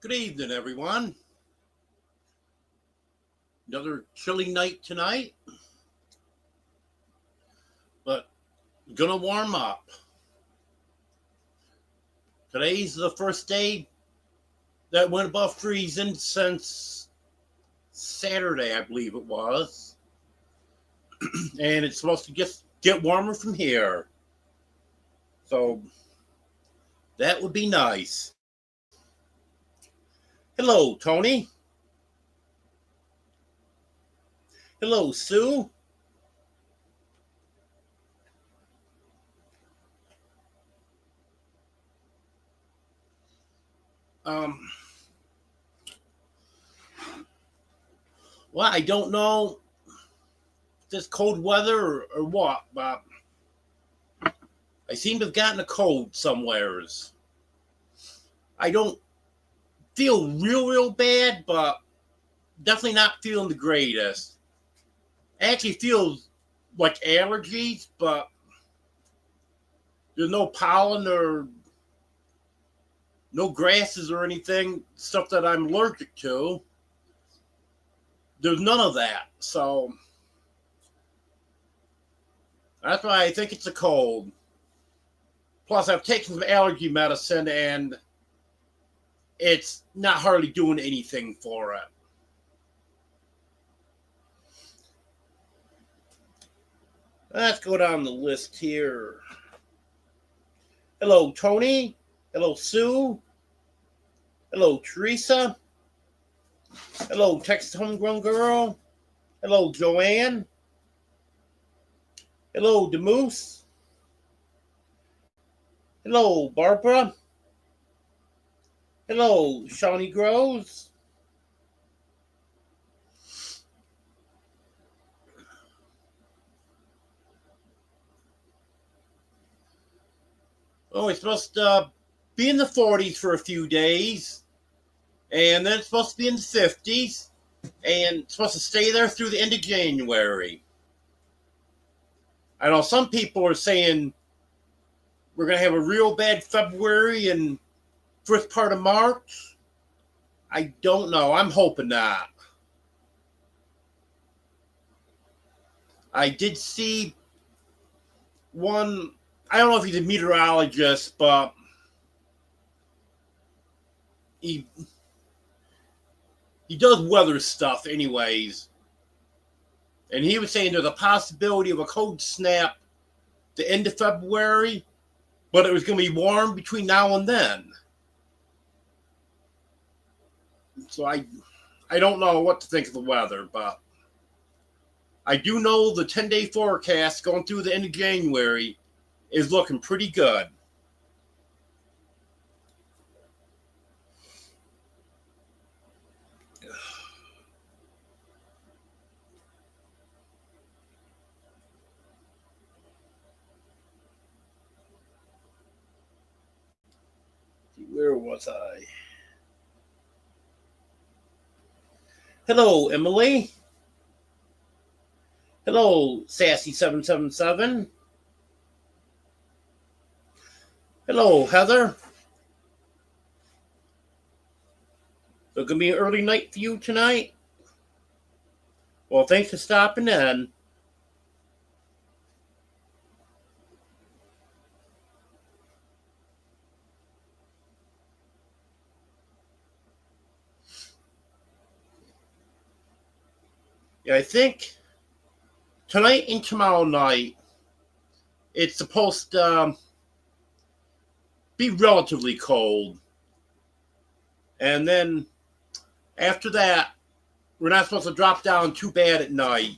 Good evening, everyone. Another chilly night tonight, but gonna warm up. Today's the first day that went above freezing since Saturday, I believe it was, and it's supposed to get warmer from here. So that would be nice. Hello, Tony. Hello, Sue. Um, well, I don't know if this cold weather or what, but I seem to have gotten a cold somewheres. I don't feel real bad, but definitely not feeling the greatest. I actually feel like allergies, but there's no pollen or no grasses or anything, stuff that I'm allergic to. There's none of that. So that's why I think it's a cold. Plus, I've taken some allergy medicine and it's not hardly doing anything for it. Let's go down the list here. Hello, Tony. Hello, Sue. Hello, Teresa. Hello, Texas Homegrown Girl. Hello, Joanne. Hello, Demoose. Hello, Barbara. Hello, Shawnee Groves. Oh, it's supposed to be in the 40s for a few days, and then it's supposed to be in the 50s, and it's supposed to stay there through the end of January. I know some people are saying we're going to have a real bad February and first part of March. I don't know. I'm hoping not. I did see one, I don't know if he's a meteorologist, but he he does weather stuff anyways. And he was saying there's a possibility of a cold snap the end of February, but it was going to be warm between now and then. So I don't know what to think of the weather, but I do know the 10-day forecast going through the end of January is looking pretty good. Where was I? Hello, Emily. Hello, Sassy777. Hello, Heather. So, gonna be an early night for you tonight? Well, thanks for stopping in. Yeah, I think tonight and tomorrow night, it's supposed to be relatively cold. And then after that, we're not supposed to drop down too bad at night.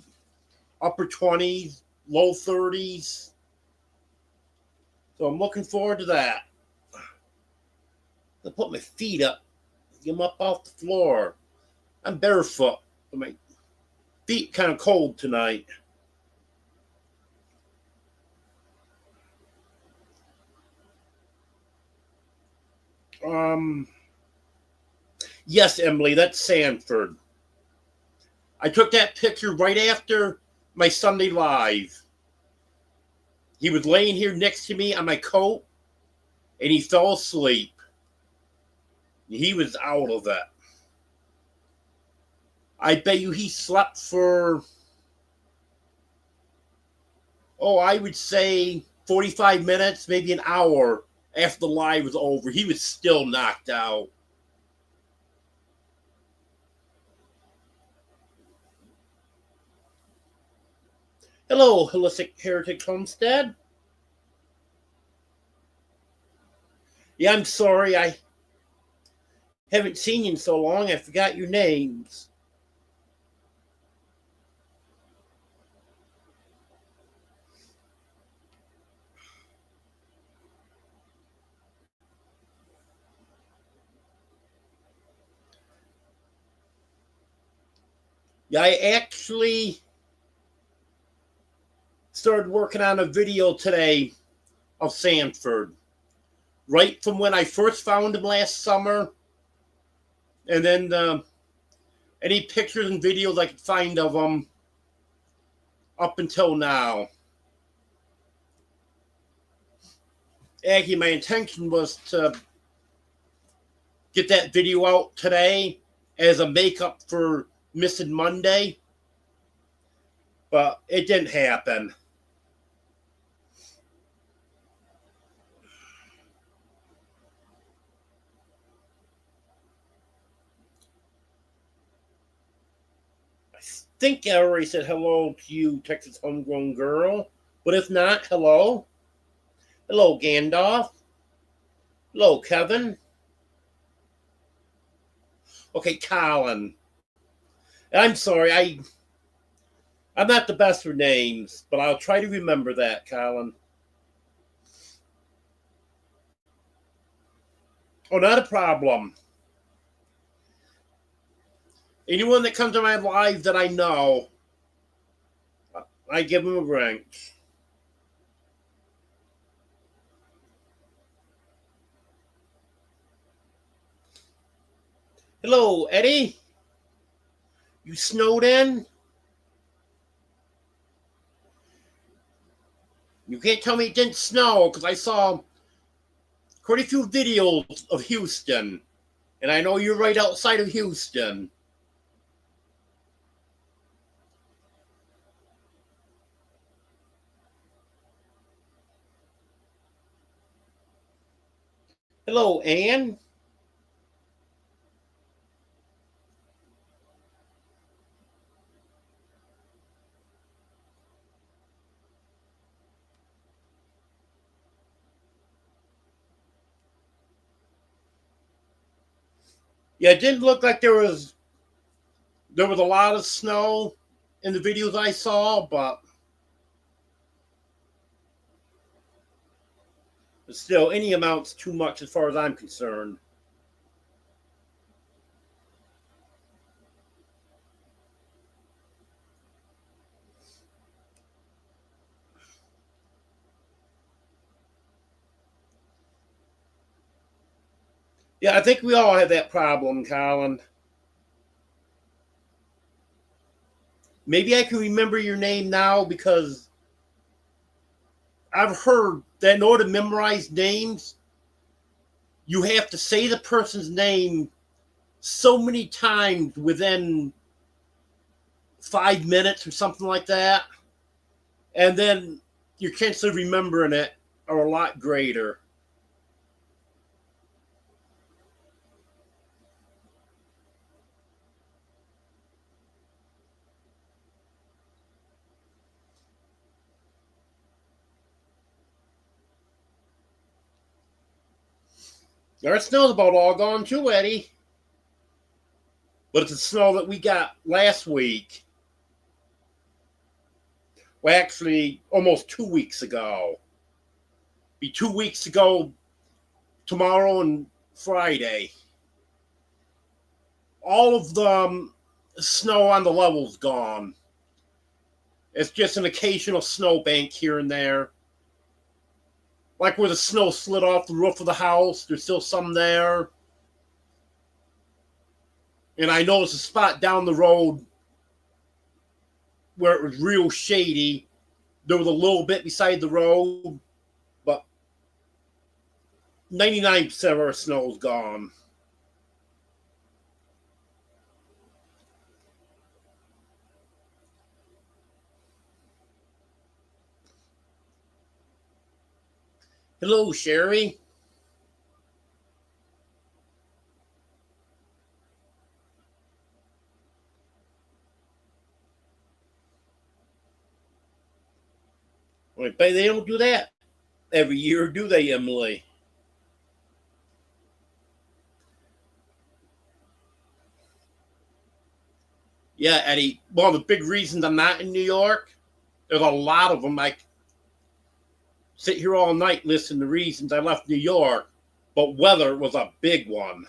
Upper 20s, low 30s. So I'm looking forward to that. I'll put my feet up, get them up off the floor. I'm barefoot. My feet kind of cold tonight. Um, yes, Emily, that's Sanford. I took that picture right after my Sunday live. He was laying here next to me on my coat, and he fell asleep. He was out of it. I bet you he slept for, I would say 45 minutes, maybe an hour after the live was over. He was still knocked out. Hello, Holistic Heritage Homestead. Yeah, I'm sorry. I haven't seen you in so long. I forgot your names. Yeah, I actually started working on a video today of Sanford. Right from when I first found him last summer. And then any pictures and videos I could find of him up until now. Actually, my intention was to get that video out today as a makeup for missing Monday, but it didn't happen. I think I already said hello to you, Texas Homegrown Girl, but if not, hello. Hello, Gandalf. Hello, Kevin. Okay, Colin. I'm sorry, I'm not the best for names, but I'll try to remember that, Colin. Oh, not a problem. Anyone that comes to my live that I know, I give them a ring. Hello, Eddie. You snowed in? You can't tell me it didn't snow because I saw quite a few videos of Houston, and I know you're right outside of Houston. Hello, Ann. Yeah, it didn't look like there was a lot of snow in the videos I saw, but still, any amount's too much as far as I'm concerned. Yeah, I think we all have that problem, Colin. Maybe I can remember your name now because I've heard that in order to memorize names, you have to say the person's name so many times within 5 minutes or something like that. And then your chances of remembering it are a lot greater. Our snow's about all gone too, Eddie. But it's the snow that we got last week. Well, actually, almost 2 weeks ago. Be 2 weeks ago tomorrow and Friday. All of the snow on the level's gone. It's just an occasional snowbank here and there. Like where the snow slid off the roof of the house, there's still some there. And I noticed a spot down the road where it was real shady. There was a little bit beside the road, but 99% of our snow's gone. Hello, Sherry. But they don't do that every year, do they, Emily? Yeah, Eddie. One of the big reasons I'm not in New York, there's a lot of them. I sit here all night listening to reasons I left New York, but weather was a big one.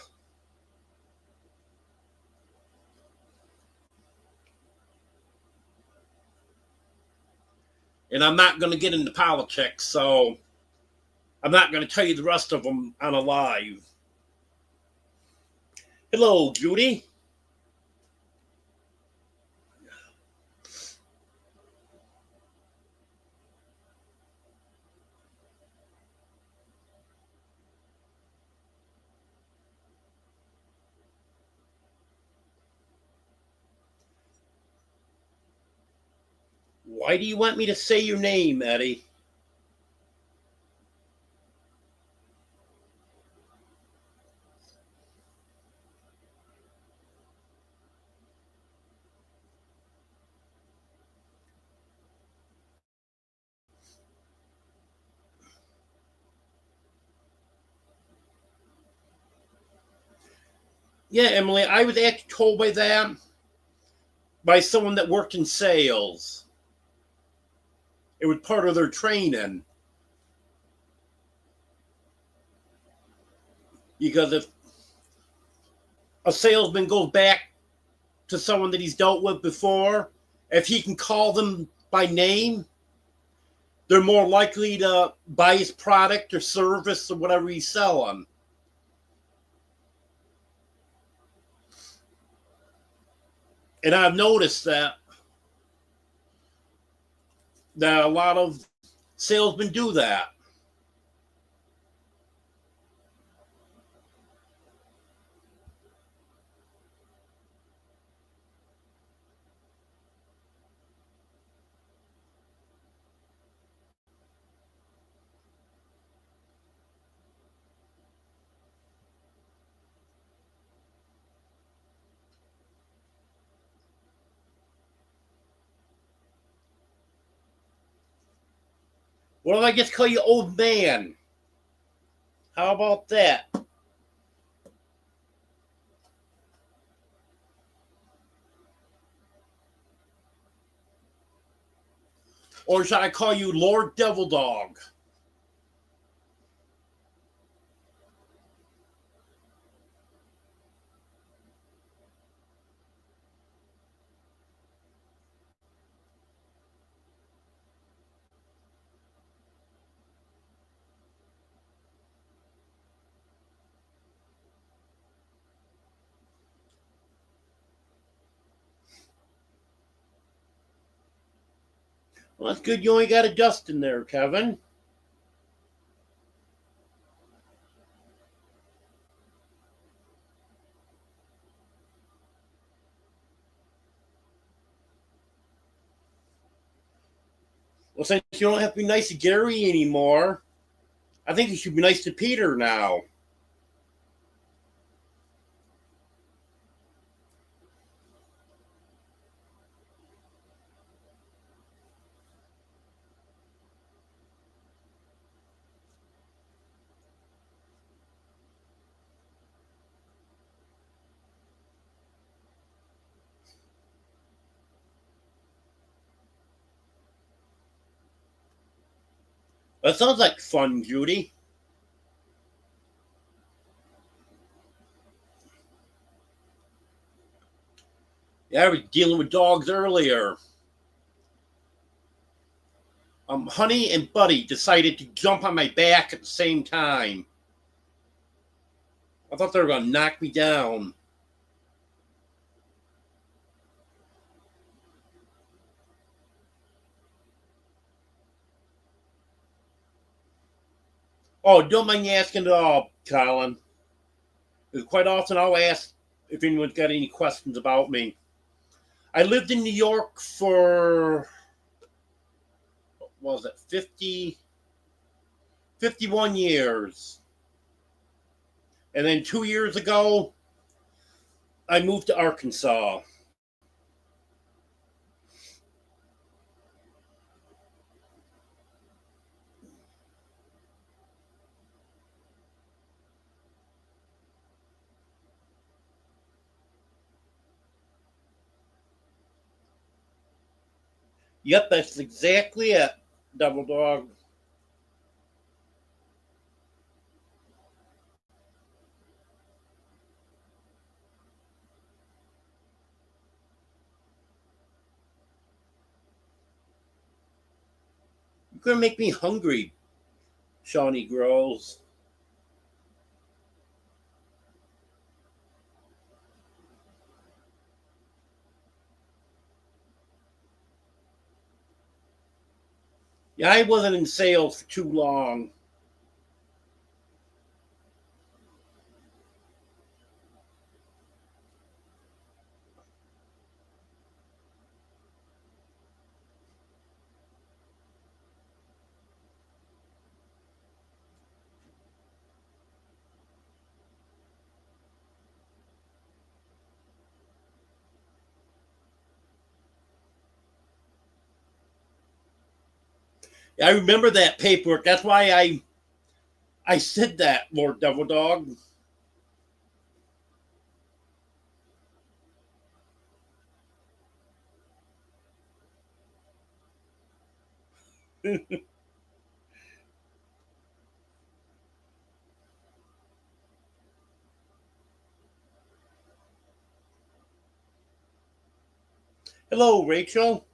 And I'm not going to get into politics, so I'm not going to tell you the rest of them on a live. Hello, Judy. Why do you want me to say your name, Eddie? Yeah, Emily, I was actually told by them by someone that worked in sales. It was part of their training. Because if a salesman goes back to someone that he's dealt with before, if he can call them by name, they're more likely to buy his product or service or whatever he's selling. And I've noticed that a lot of salesmen do that. What if I just call you old man? How about that? Or should I call you Lord Devil Dog? Well, that's good. You only got a Dustin there, Kevin. Well, since you don't have to be nice to Gary anymore, I think you should be nice to Peter now. That sounds like fun, Judy. Yeah, I was dealing with dogs earlier. Honey and Buddy decided to jump on my back at the same time. I thought they were going to knock me down. Oh, don't mind me asking at all, Colin. Because quite often I'll ask if anyone's got any questions about me. I lived in New York for, what was it, 51 years. And then 2 years ago, I moved to Arkansas. Yep, that's exactly it, Double Dog. You're going to make me hungry, Shawnee Grows. Yeah, I wasn't in sales for too long. I remember that paperwork. That's why I said that, Lord Devil Dog. Hello, Rachel.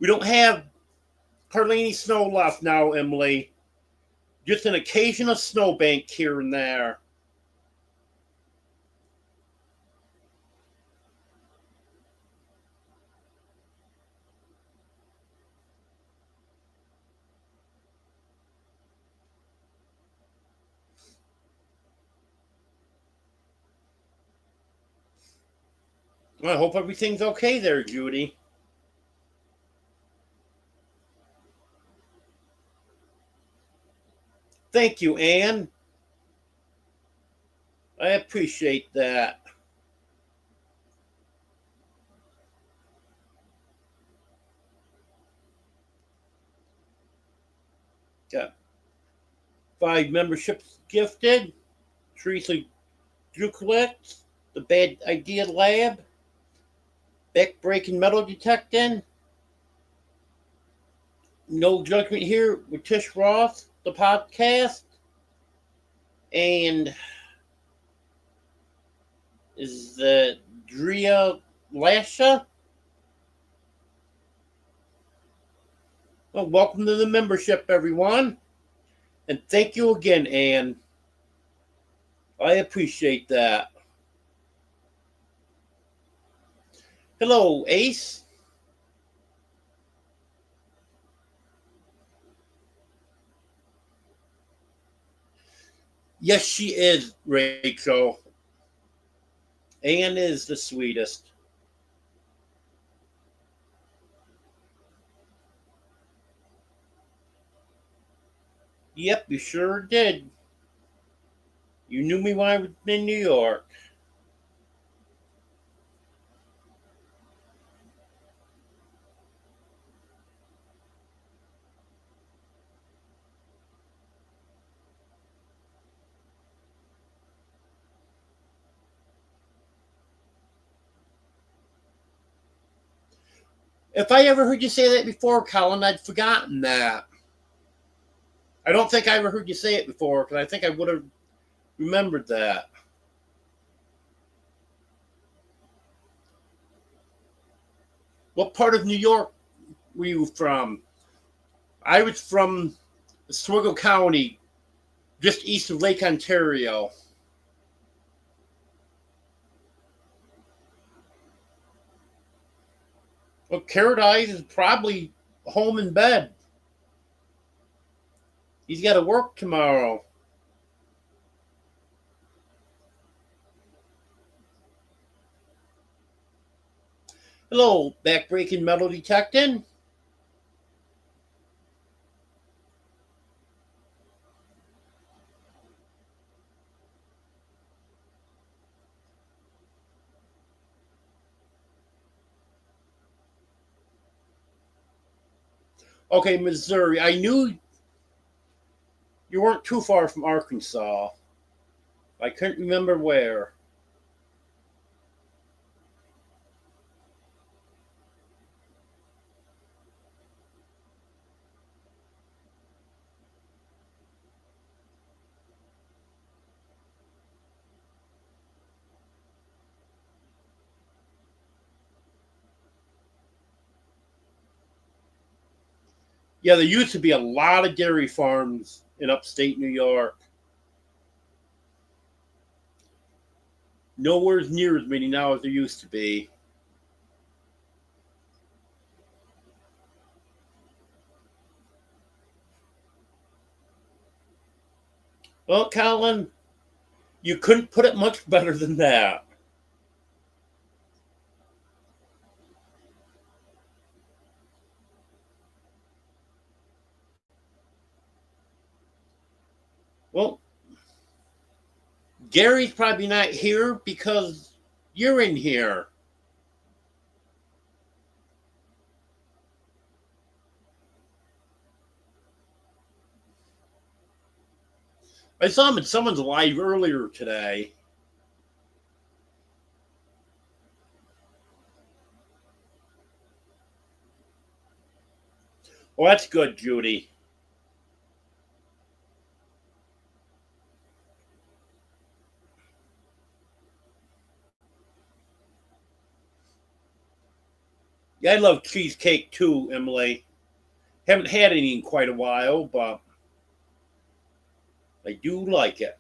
We don't have hardly any snow left now, Emily. Just an occasional snowbank here and there. Well, I hope everything's okay there, Judy. Thank you, Anne. I appreciate that. Got 5 memberships gifted. Teresa Druklitz, the Bad Idea Lab, Back Breaking Metal Detecting, No Judgment Here with Tish Roth, the podcast, and is the Drea Lasha. Well, welcome to the membership, everyone. And thank you again, Anne. I appreciate that. Hello, Ace. Yes, she is, Rachel. Anne is the sweetest. Yep, you sure did. You knew me when I was in New York. If I ever heard you say that before, Colin, I'd forgotten that. I don't think I ever heard you say it before, because I think I would have remembered that. What part of New York were you from? I was from Oswego County, just east of Lake Ontario. Well, Carrot Eyes is probably home in bed. He's got to work tomorrow. Hello, backbreaking metal detecting. Okay, Missouri. I knew you weren't too far from Arkansas. I couldn't remember where. Yeah, there used to be a lot of dairy farms in upstate New York. Nowhere near as many now as there used to be. Well, Colin, you couldn't put it much better than that. Well, Gary's probably not here because you're in here. I saw him in someone's live earlier today. Well, that's good, Judy. Yeah, I love cheesecake too, Emily. Haven't had any in quite a while, but I do like it.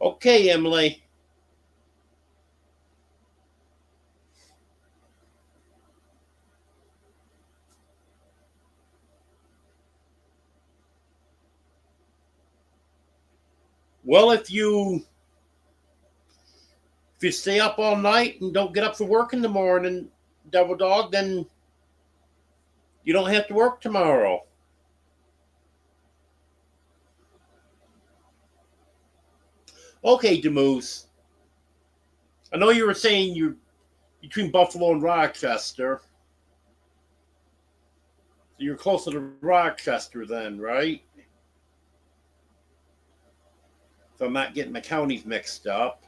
Okay, Emily. Well, if you stay up all night and don't get up for work in the morning, Devil Dog, then you don't have to work tomorrow. Okay, Demoose. I know you were saying you're between Buffalo and Rochester. So you're closer to Rochester then, right? If I'm not getting my counties mixed up.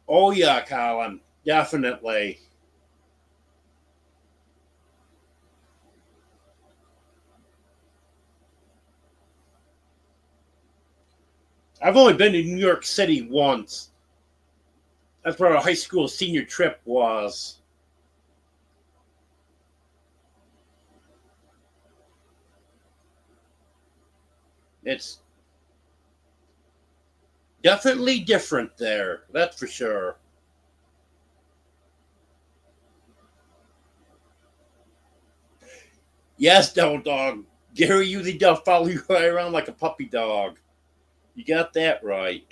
Oh yeah, Colin. Definitely. I've only been to New York City once. That's where our high school senior trip was. It's definitely different there. That's for sure. Yes, Devil Dog. Gary usually does follow you right around like a puppy dog. You got that right.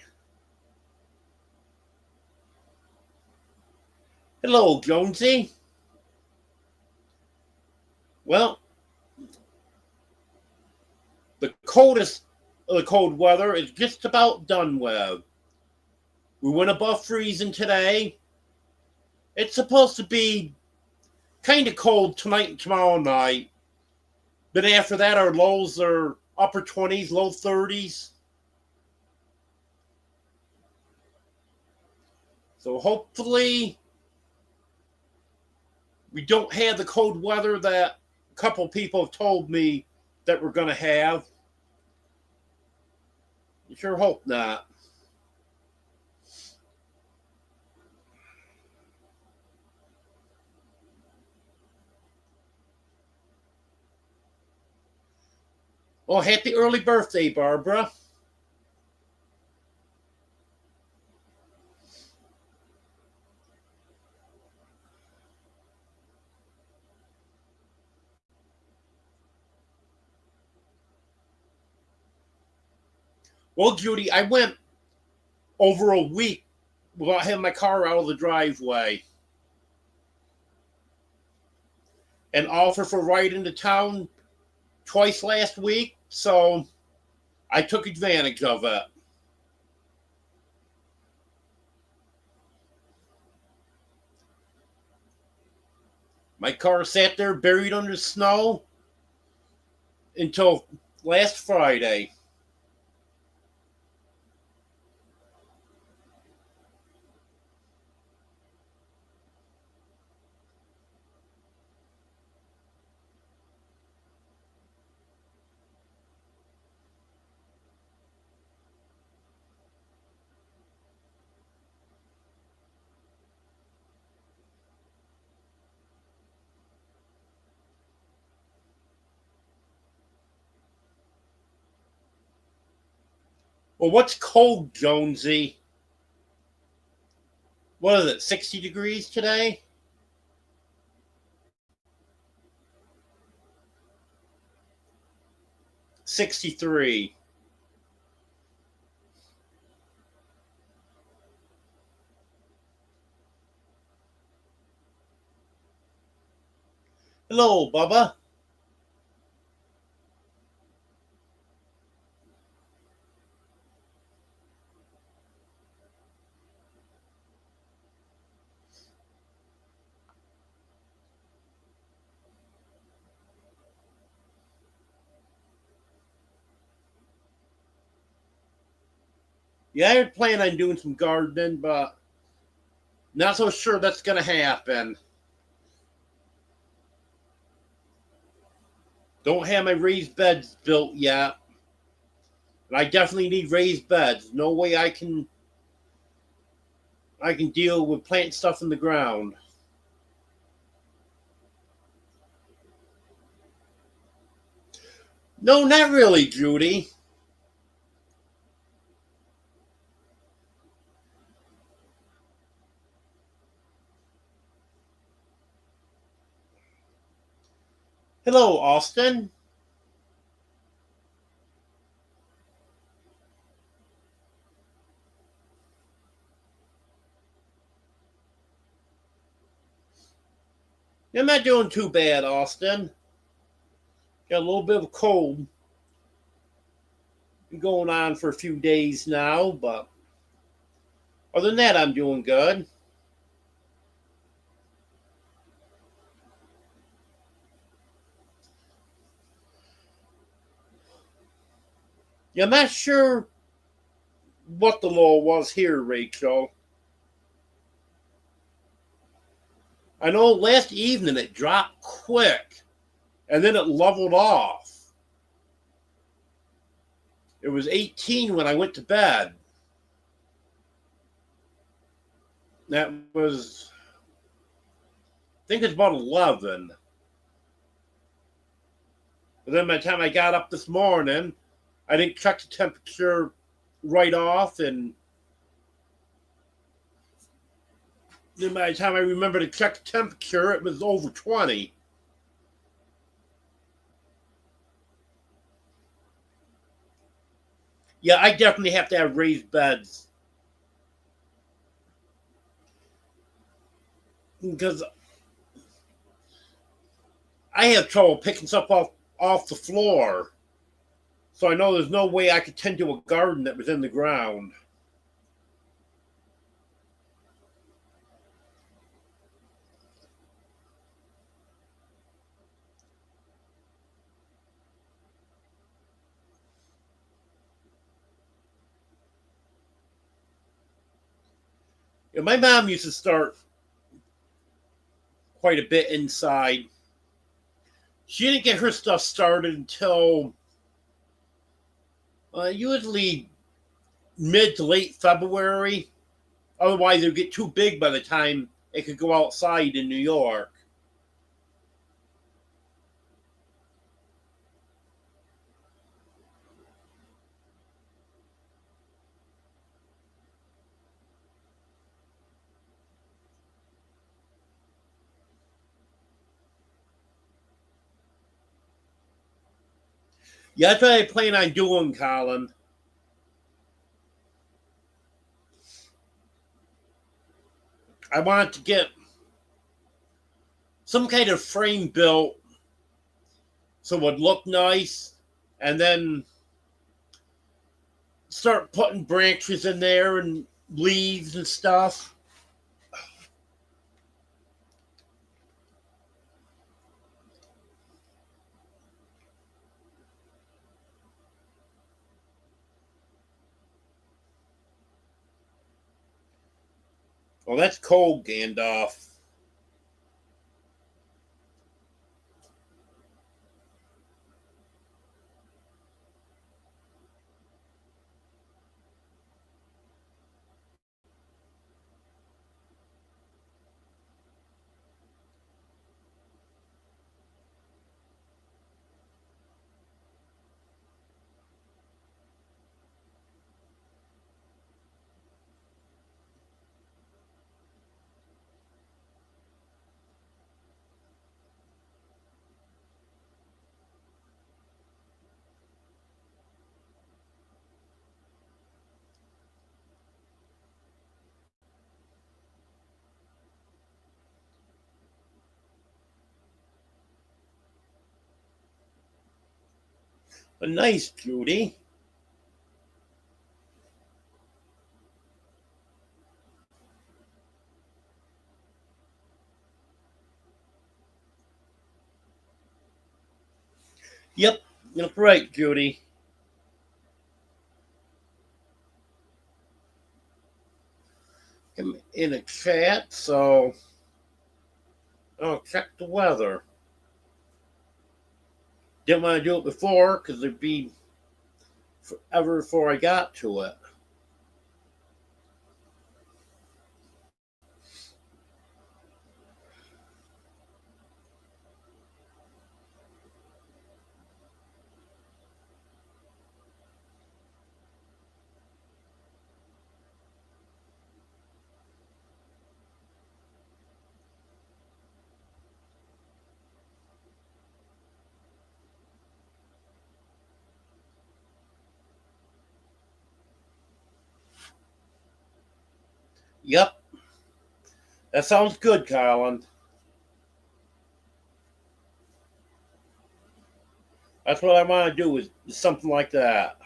Hello, Jonesy. Well, the coldest of the cold weather is just about done with. We went above freezing today. It's supposed to be kind of cold tonight and tomorrow night. But after that, our lows are upper 20s, low 30s. So hopefully, we don't have the cold weather that a couple people have told me that we're going to have. I sure hope not. Oh, happy early birthday, Barbara. Well, Judy, I went over a week without having my car out of the driveway. And offered for a ride into town twice last week, so I took advantage of it. My car sat there buried under snow until last Friday. Well, what's cold, Jonesy? What is it, 60 degrees today? $63. Hello, Bubba. Yeah, I had planned on doing some gardening, but not so sure that's going to happen. Don't have my raised beds built yet. And I definitely need raised beds. No way I can deal with planting stuff in the ground. No, not really, Judy. Hello, Austin. I'm not doing too bad, Austin. Got a little bit of a cold. Been going on for a few days now, but other than that, I'm doing good. Yeah, I'm not sure what the law was here, Rachel. I know last evening it dropped quick, and then it leveled off. It was 18 when I went to bed. That was, I think it's about 11. But then by the time I got up this morning, I didn't check the temperature right off, and then by the time I remember to check the temperature, it was over 20. Yeah, I definitely have to have raised beds because I have trouble picking stuff off the floor. So I know there's no way I could tend to a garden that was in the ground. Yeah, my mom used to start quite a bit inside. She didn't get her stuff started until usually mid to late February. Otherwise, it would get too big by the time it could go outside in New York. Yeah, that's what I plan on doing, Colin. I want to get some kind of frame built so it would look nice, and then start putting branches in there and leaves and stuff. Well, that's cold, Gandalf. A nice, Judy. Yep, that's right, Judy. I'm in a chat, so I'll check the weather. Didn't want to do it before because it'd be forever before I got to it. Yep, that sounds good, Colin. That's what I want to do is something like that.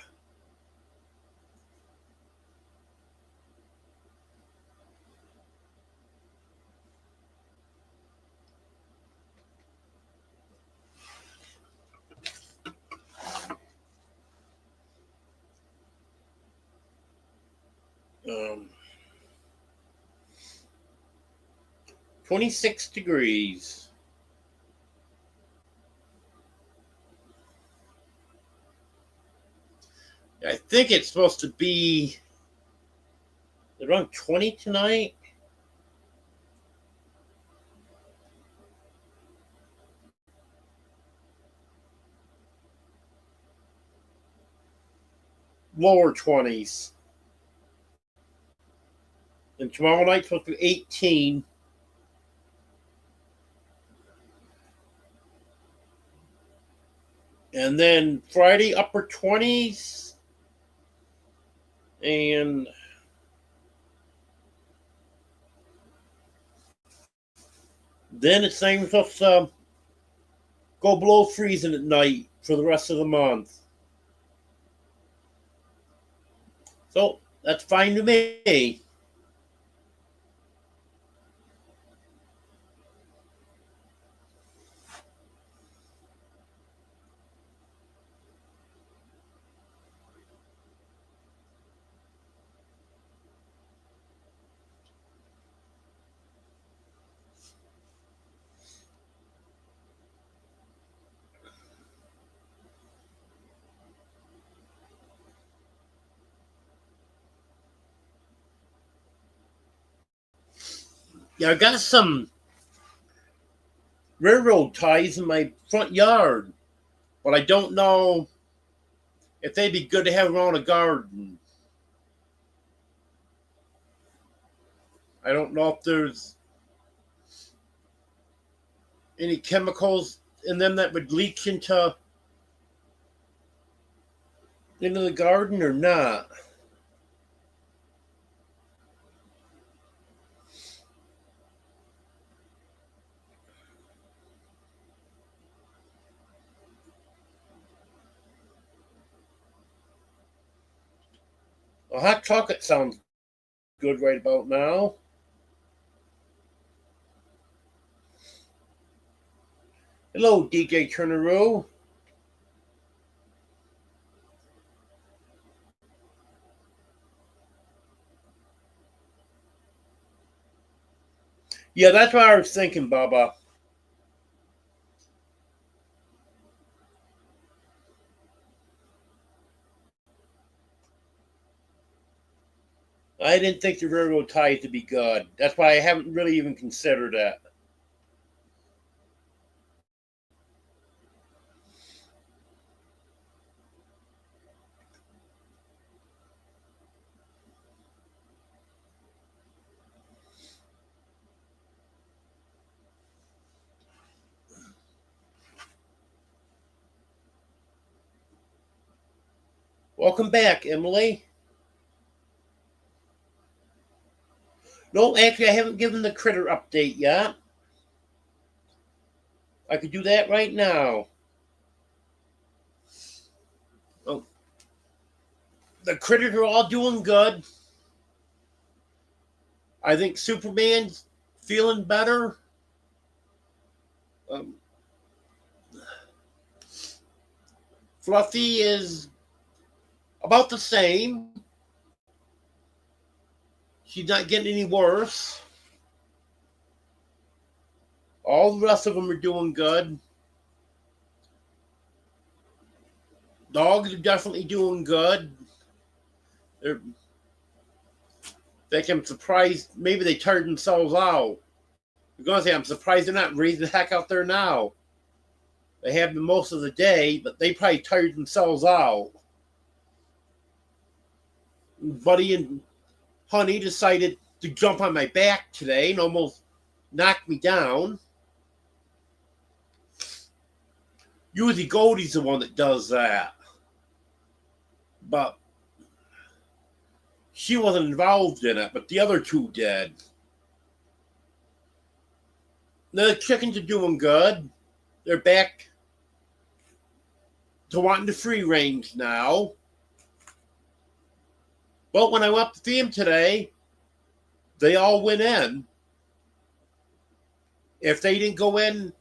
Um, 26 degrees. I think it's supposed to be around 20 tonight. Lower 20s. And tomorrow night's supposed to be 18. And then Friday, upper 20s. And then it's saying supposed to go below freezing at night for the rest of the month. So that's fine to me. Yeah, I got some railroad ties in my front yard, but I don't know if they'd be good to have around a garden. I don't know if there's any chemicals in them that would leach into into the garden or not? Well, hot chocolate sounds good right about now. Hello, DJ Turneroo. Yeah, that's what I was thinking, Bubba. I didn't think the railroad ties to be good. That's why I haven't really even considered that. Welcome back, Emily. No, actually, I haven't given the critter update yet. I could do that right now. Oh, the critters are all doing good. I think Superman's feeling better. Um, Fluffy is about the same. She's not getting any worse. All the rest of them are doing good. Dogs are definitely doing good. They're, I'm surprised maybe they tired themselves out. I'm gonna say I'm surprised they're not raising the heck out there now. They have been most of the day, but they probably tired themselves out. Buddy and Honey decided to jump on my back today and almost knock me down. Usually Goldie's the one that does that. But she wasn't involved in it, but the other two did. The chickens are doing good. They're back to wanting the free range now. But when I went up to feed them today, they all went in. If they didn't go in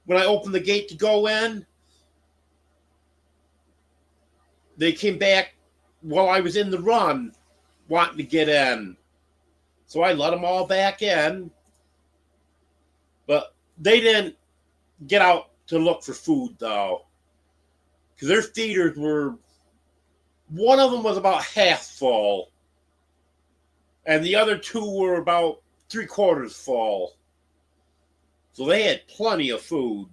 when I opened the gate to go in, they came back while I was in the run wanting to get in. So I let them all back in. But they didn't get out to look for food, though. Because their feeders were, one of them was about half full, and the other two were about 3/4 full. So they had plenty of food.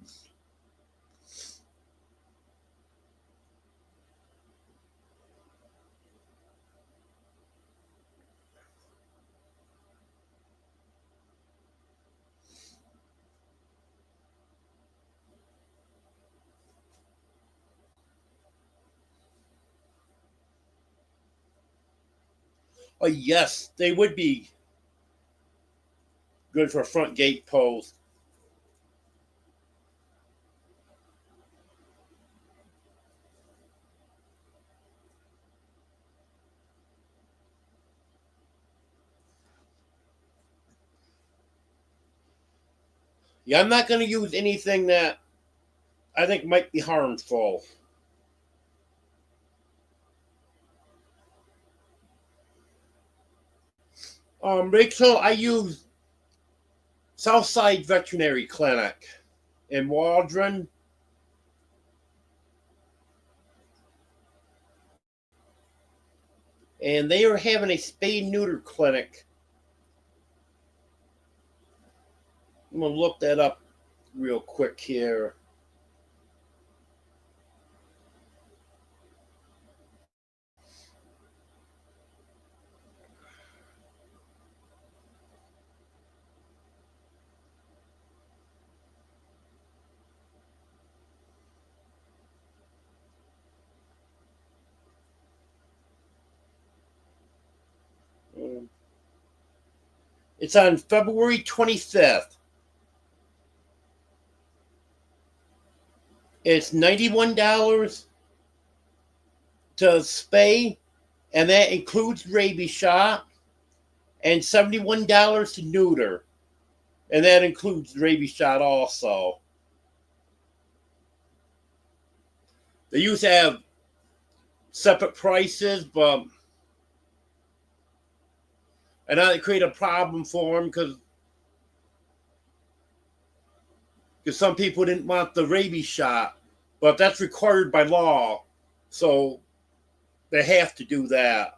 Oh, yes, they would be good for a front gate post. Yeah, I'm not going to use anything that I think might be harmful. Rachel, I use Southside Veterinary Clinic in Waldron. And they are having a spay neuter clinic. I'm going to look that up real quick here. It's on February 25th. It's $91 to spay, and that includes rabies shot, and $71 to neuter, and that includes rabies shot also. They used to have separate prices, but and now they create a problem for them because some people didn't want the rabies shot, but that's required by law, so they have to do that.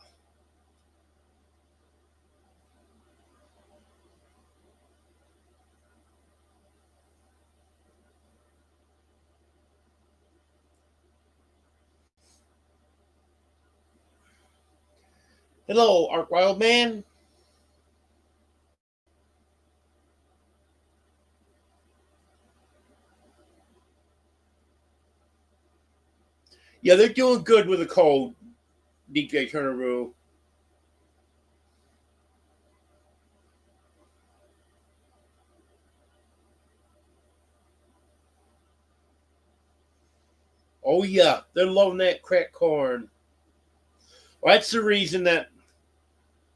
Hello, Ark Wildman. Yeah, they're doing good with the cold, DJ Turneroo. Oh yeah, they're loving that cracked corn. Well, that's the reason that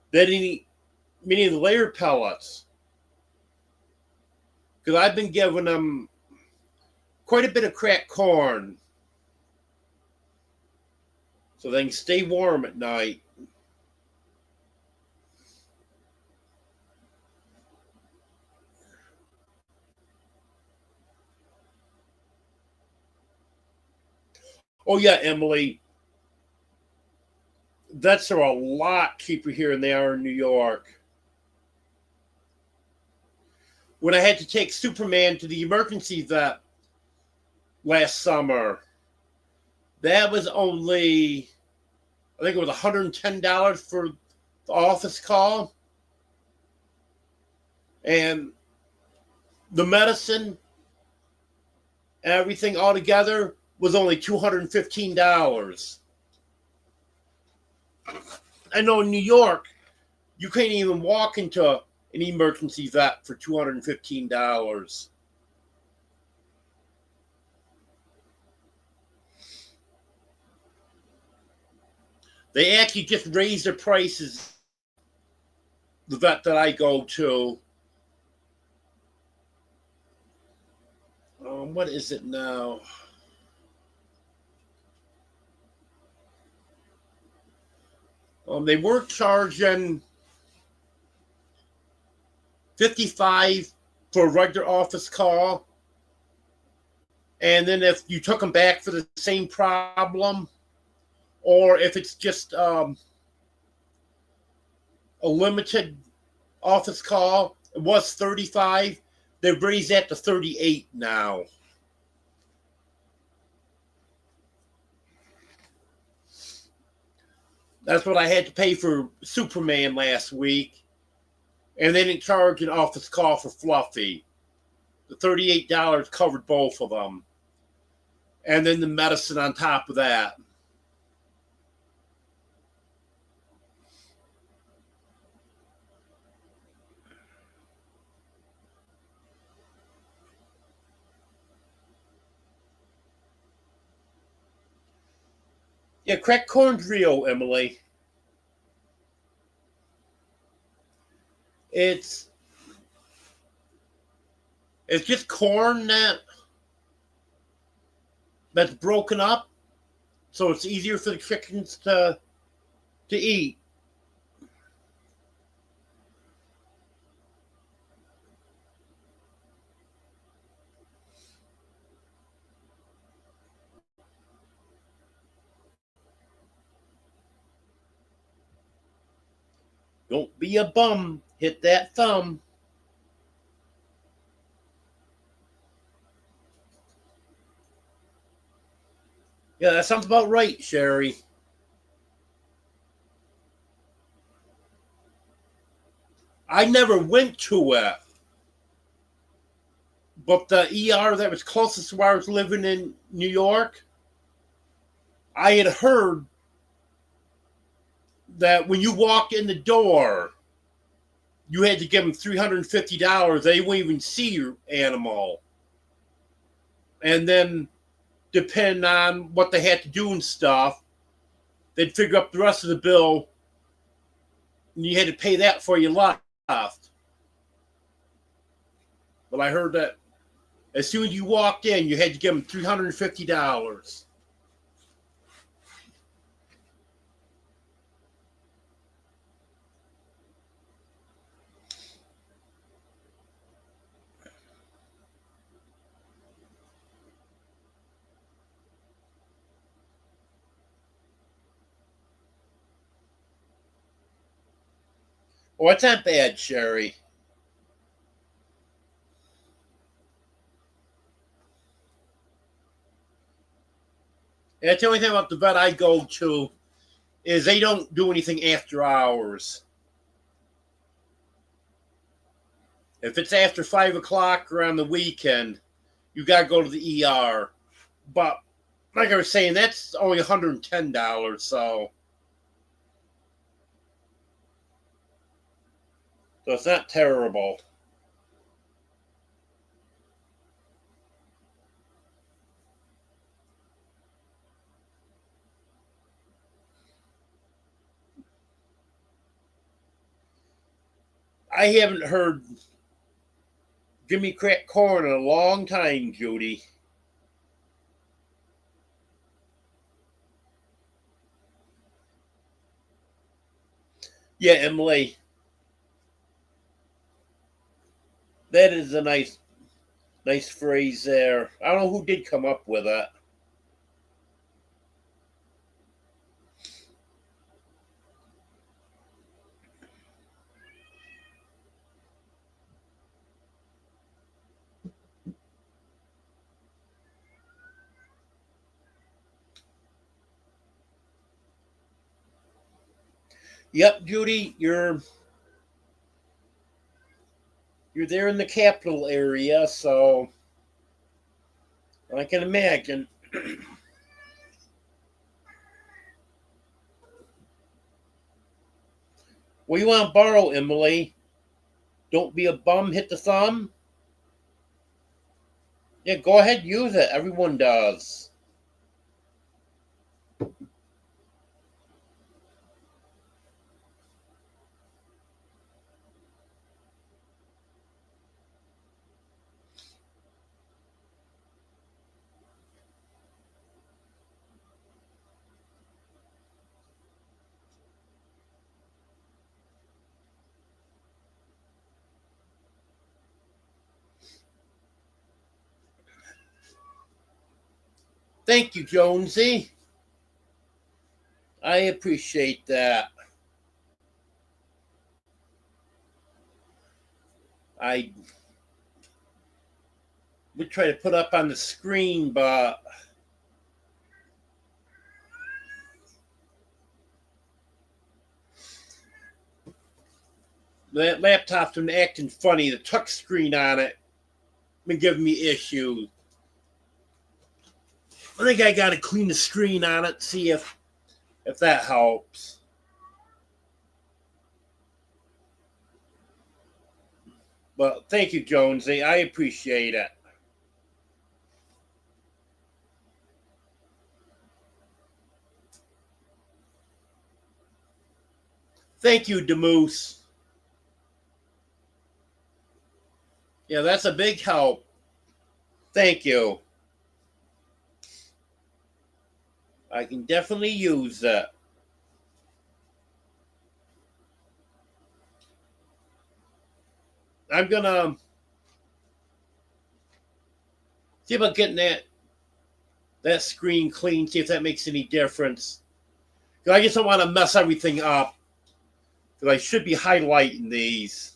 they didn't eat many of the layer pellets, because I've been giving them quite a bit of cracked corn so they can stay warm at night. Oh yeah, Emily, vets are a lot cheaper here than they are in New York. When I had to take Superman to the emergency vet last summer, that was only, I think it was $110 for the office call. And the medicine, everything altogether was only $215. I know in New York, you can't even walk into an emergency vet for $215. They actually just raised their prices, the vet that I go to. What is it now? They were charging $55 for a regular office call, and then if you took them back for the same problem, or if it's just a limited office call, it was $35. They've raised that to $38 now. That's what I had to pay for Superman last week. And they didn't charge an office call for Fluffy. The $38 covered both of them. And then the medicine on top of that. Yeah, cracked corn's real, Emily. It's just corn that's broken up, so it's easier for the chickens to eat. Don't be a bum. Hit that thumb. Yeah, that sounds about right, Sherry. I never went to it, but the ER that was closest to where I was living in New York, I had heard that when you walk in the door, you had to give them $350. They wouldn't even see your animal. And then, depending on what they had to do and stuff, they'd figure up the rest of the bill, and you had to pay that before you left. But I heard that as soon as you walked in, you had to give them $350. Oh, it's not bad, Sherry. And that's the only thing about the vet I go to is they don't do anything after hours. If it's after 5 o'clock or on the weekend, you gotta go to the ER. But like I was saying, that's only $110. So it's not terrible. I haven't heard Jimmy Crack Corn in a long time, Judy. Yeah, Emily. That is a nice phrase there. I don't know who did come up with that. Yep, Judy, you're there in the capital area, so I can imagine. What you want to borrow, Emily? Don't be a bum, hit the thumb. Yeah, go ahead, use it. Everyone does. Thank you, Jonesy. I appreciate that. I would try to put up on the screen, but that laptop's been acting funny. The touch screen on it been giving me issues. I think I got to clean the screen on it, see if that helps. But thank you, Jonesy. I appreciate it. Thank you, Demoose. Yeah, that's a big help. Thank you. I can definitely use that. I'm gonna see about getting that screen clean. See if that makes any difference. Because I just don't want to mess everything up. Because I should be highlighting these.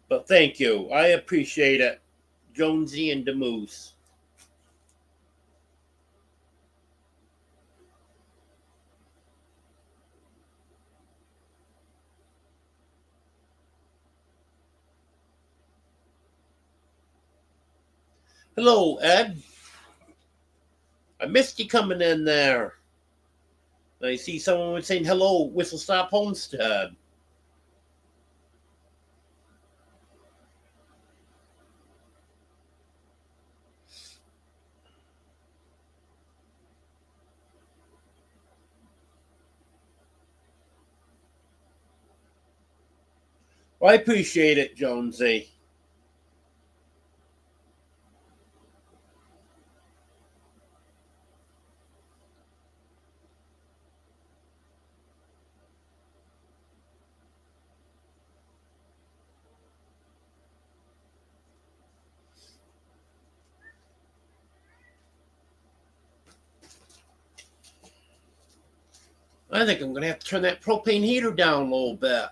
But thank you. I appreciate it. Jonesy and Demoose. Hello, Ed. I missed you coming in there. I see someone was saying hello, Whistle Stop Homestead. Well, I appreciate it, Jonesy. I think I'm going to have to turn that propane heater down a little bit.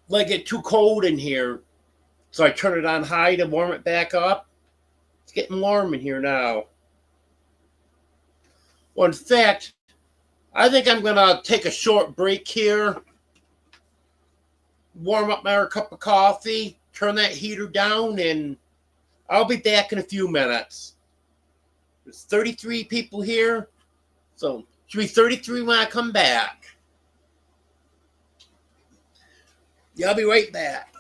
Let it get too cold in here, so I turn it on high to warm it back up. It's getting warm in here now. Well, in fact, I think I'm going to take a short break here, warm up my cup of coffee, turn that heater down, and I'll be back in a few minutes. There's 33 people here, so it should be 33 when I come back. Yeah, I'll be right back.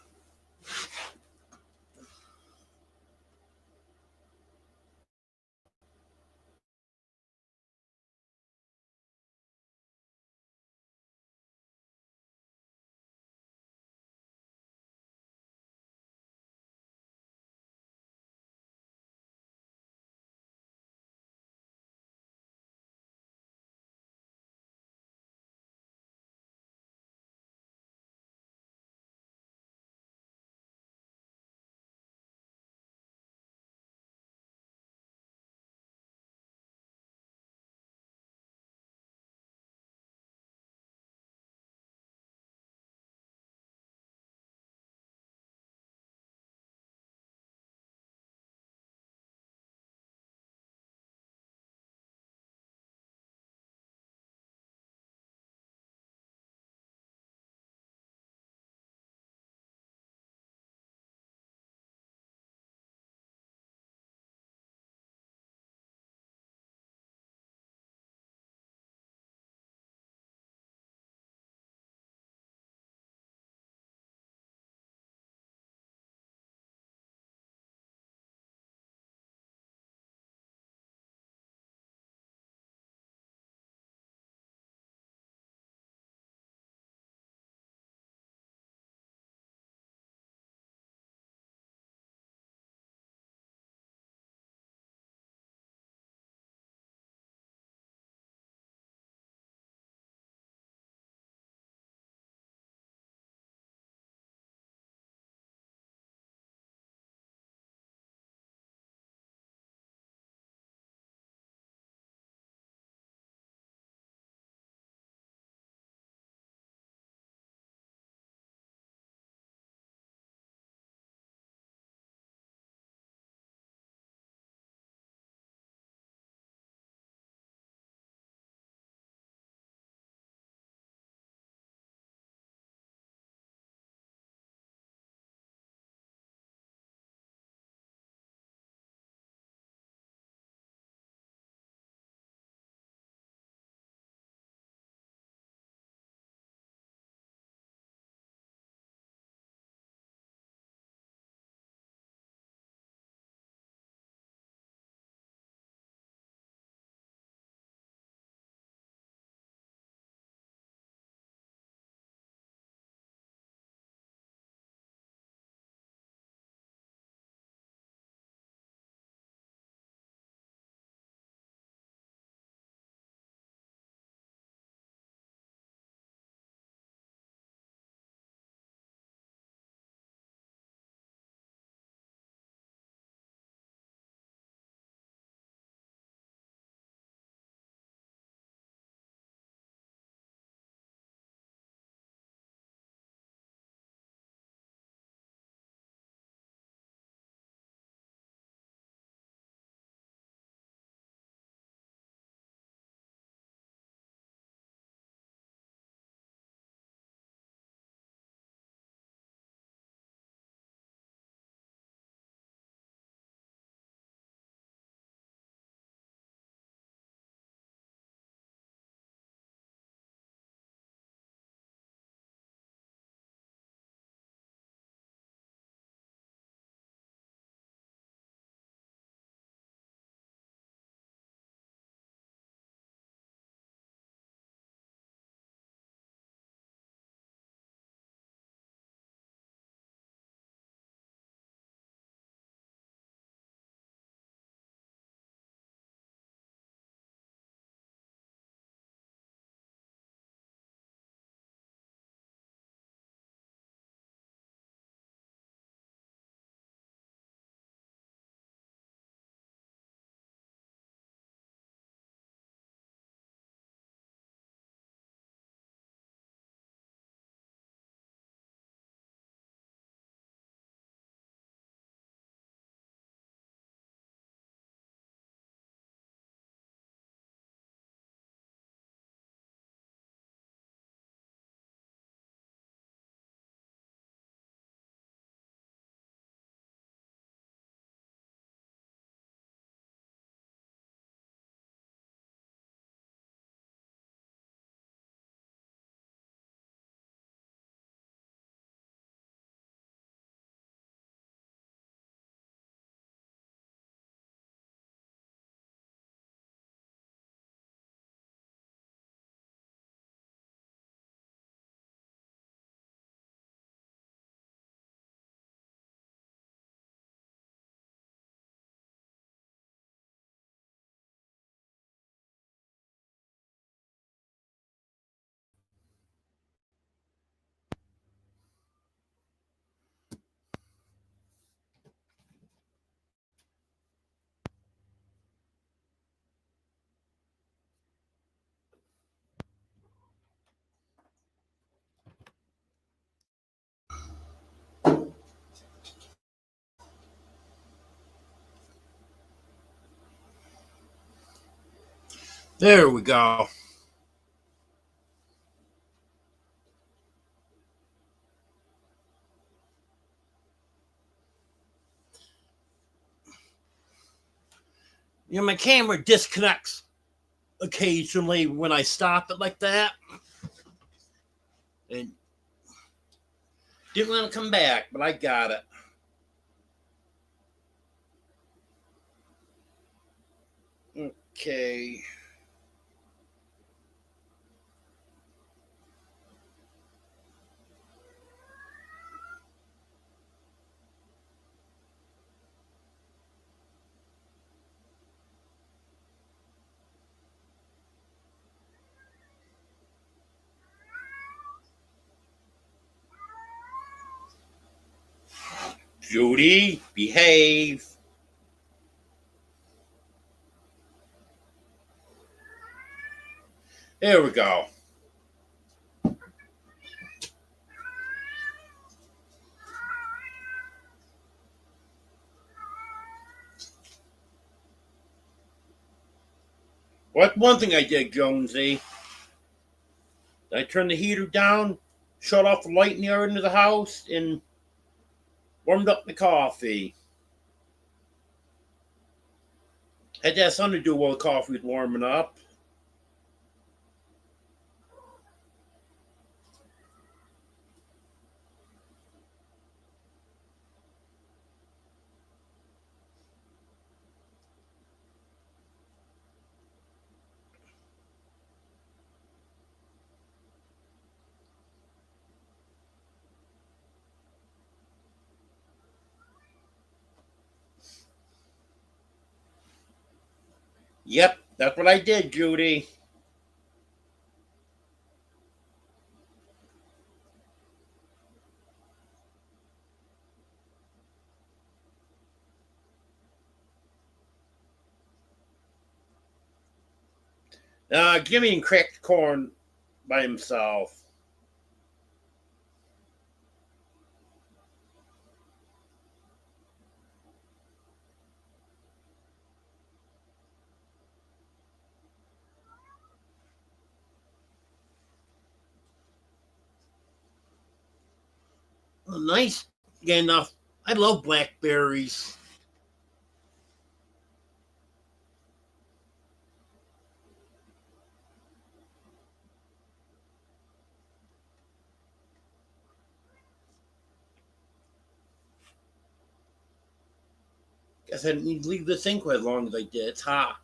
There we go. My camera disconnects occasionally when I stop it like that. And didn't want to come back, but I got it. Okay. Judy, behave. There we go. What one thing I did, Jonesy? I turned the heater down, shut off the light in the other end of the house, and warmed up the coffee. Had to have something to do while the coffee was warming up. Yep, that's what I did, Judy. Jimmy cracked corn by himself. Oh, nice. Yeah, enough. I love blackberries. Guess I didn't need to leave the sink as long as I did. It's hot.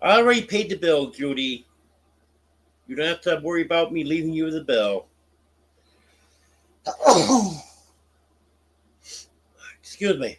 I already paid the bill, Judy. You don't have to worry about me leaving you the bill. Excuse me.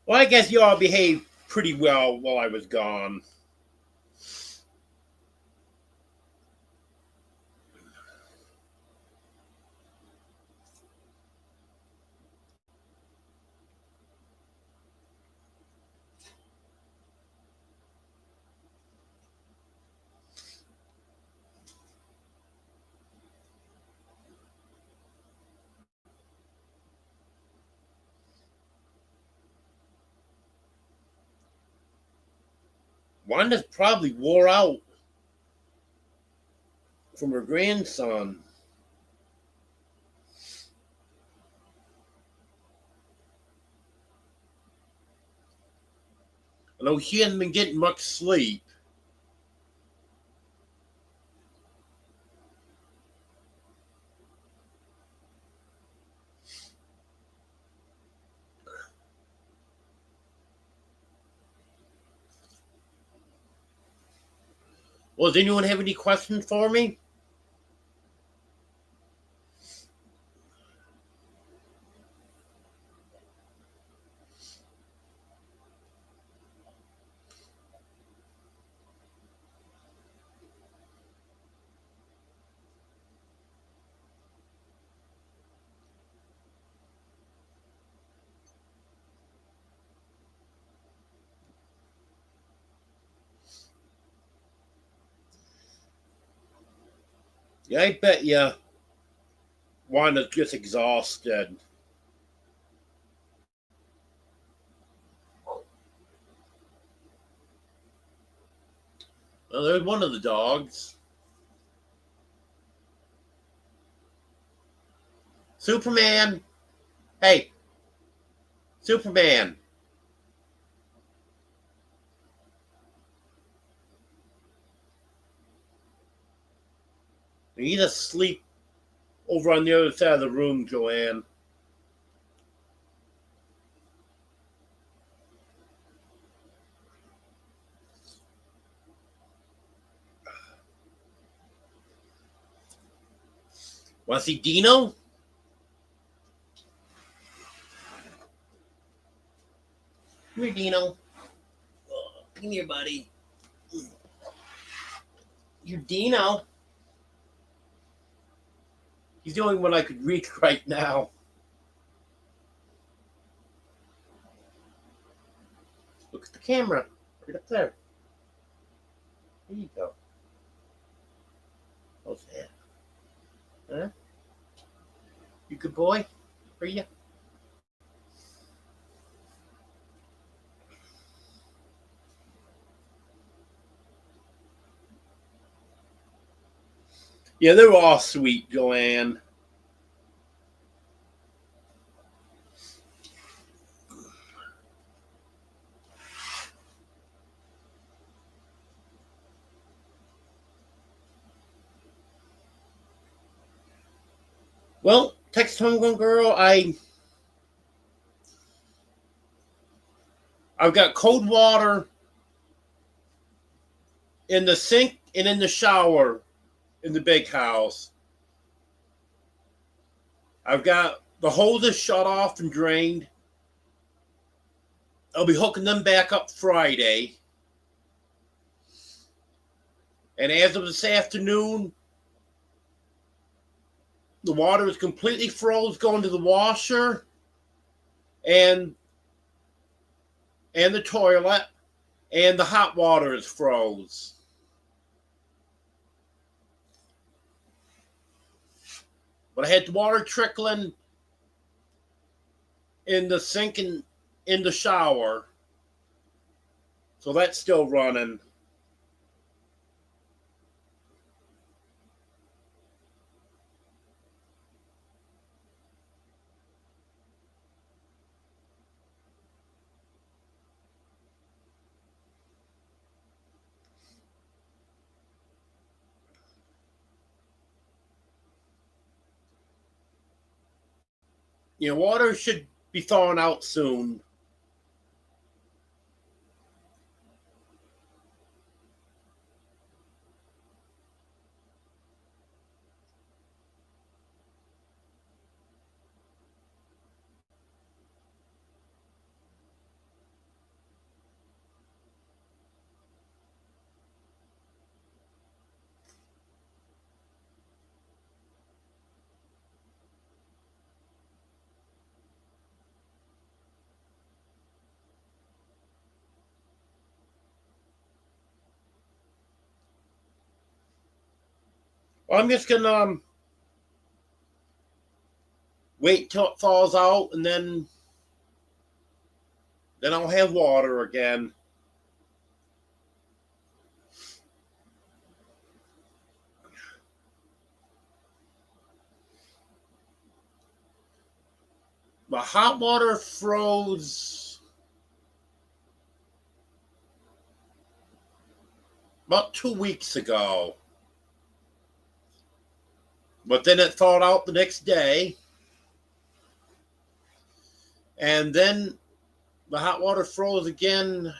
Well, I guess you all behaved pretty well while I was gone. Wanda's probably wore out from her grandson. I know she hasn't been getting much sleep. Well, does anyone have any questions for me? Yeah, I bet you Wanda's just exhausted. Well, there's one of the dogs. Superman! Hey, Superman! He's asleep over on the other side of the room, Joanne. Want to see Dino? Come here, Dino. Oh, come here, buddy. You're Dino. He's the only one I could reach right now. Look at the camera. Right up there. There you go. How's that? Huh? You good boy? Are you? Yeah, they're all sweet, Joanne. Well, text home girl, I've got cold water in the sink and in the shower in the big house. I've got the hoses shut off and drained. I'll be hooking them back up Friday. And as of this afternoon, the water is completely froze going to the washer and the toilet, and the hot water is froze. But I had the water trickling in the sink and in the shower. So that's still running. Water should be thawing out soon. Well, I'm just gonna wait till it thaws out, and then I'll have water again. The hot water froze about 2 weeks ago. But then it thawed out the next day. And then the hot water froze again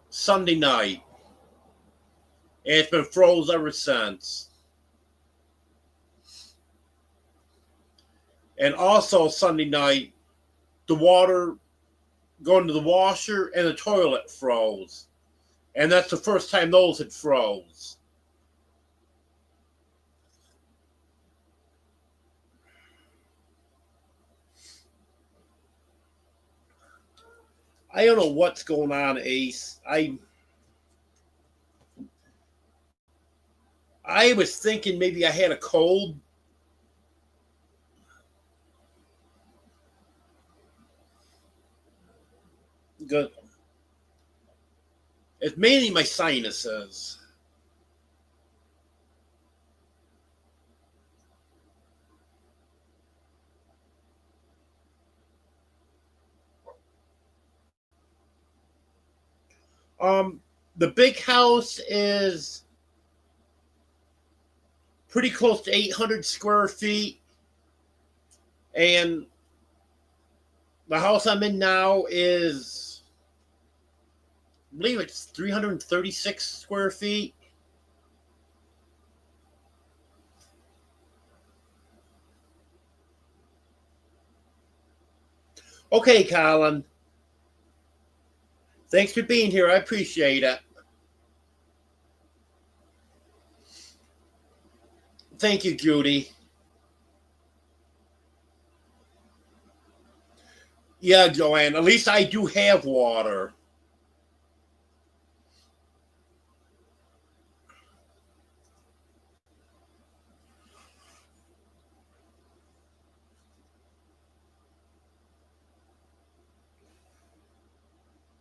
Sunday night. And it's been froze ever since. And also Sunday night, the water going to the washer and the toilet froze. And that's the first time those had froze. I don't know what's going on, Ace. I was thinking maybe I had a cold. Good. It's mainly my sinuses. The big house is pretty close to 800 square feet, and the house I'm in now is, I believe it's 336 square feet. Okay, Colin. Thanks for being here. I appreciate it. Thank you, Judy. Yeah, Joanne. At least I do have water.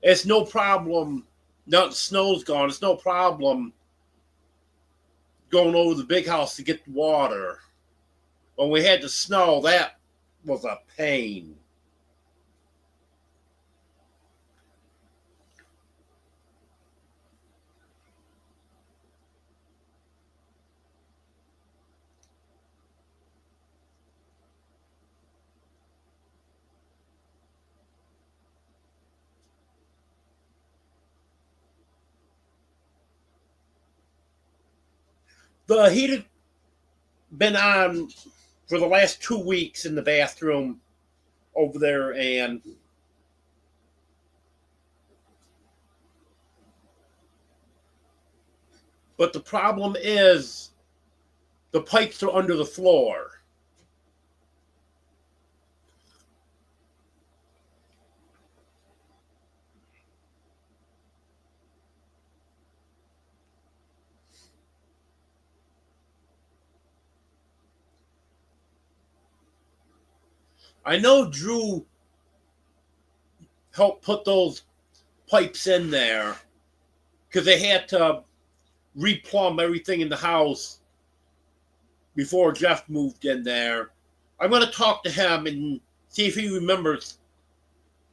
It's no problem. Now the snow's gone. It's no problem going over the big house to get the water. When we had the snow, that was a pain. The heat had been on for the last 2 weeks in the bathroom over there, and but the problem is the pipes are under the floor. I know Drew helped put those pipes in there because they had to replumb everything in the house before Jeff moved in there. I'm going to talk to him and see if he remembers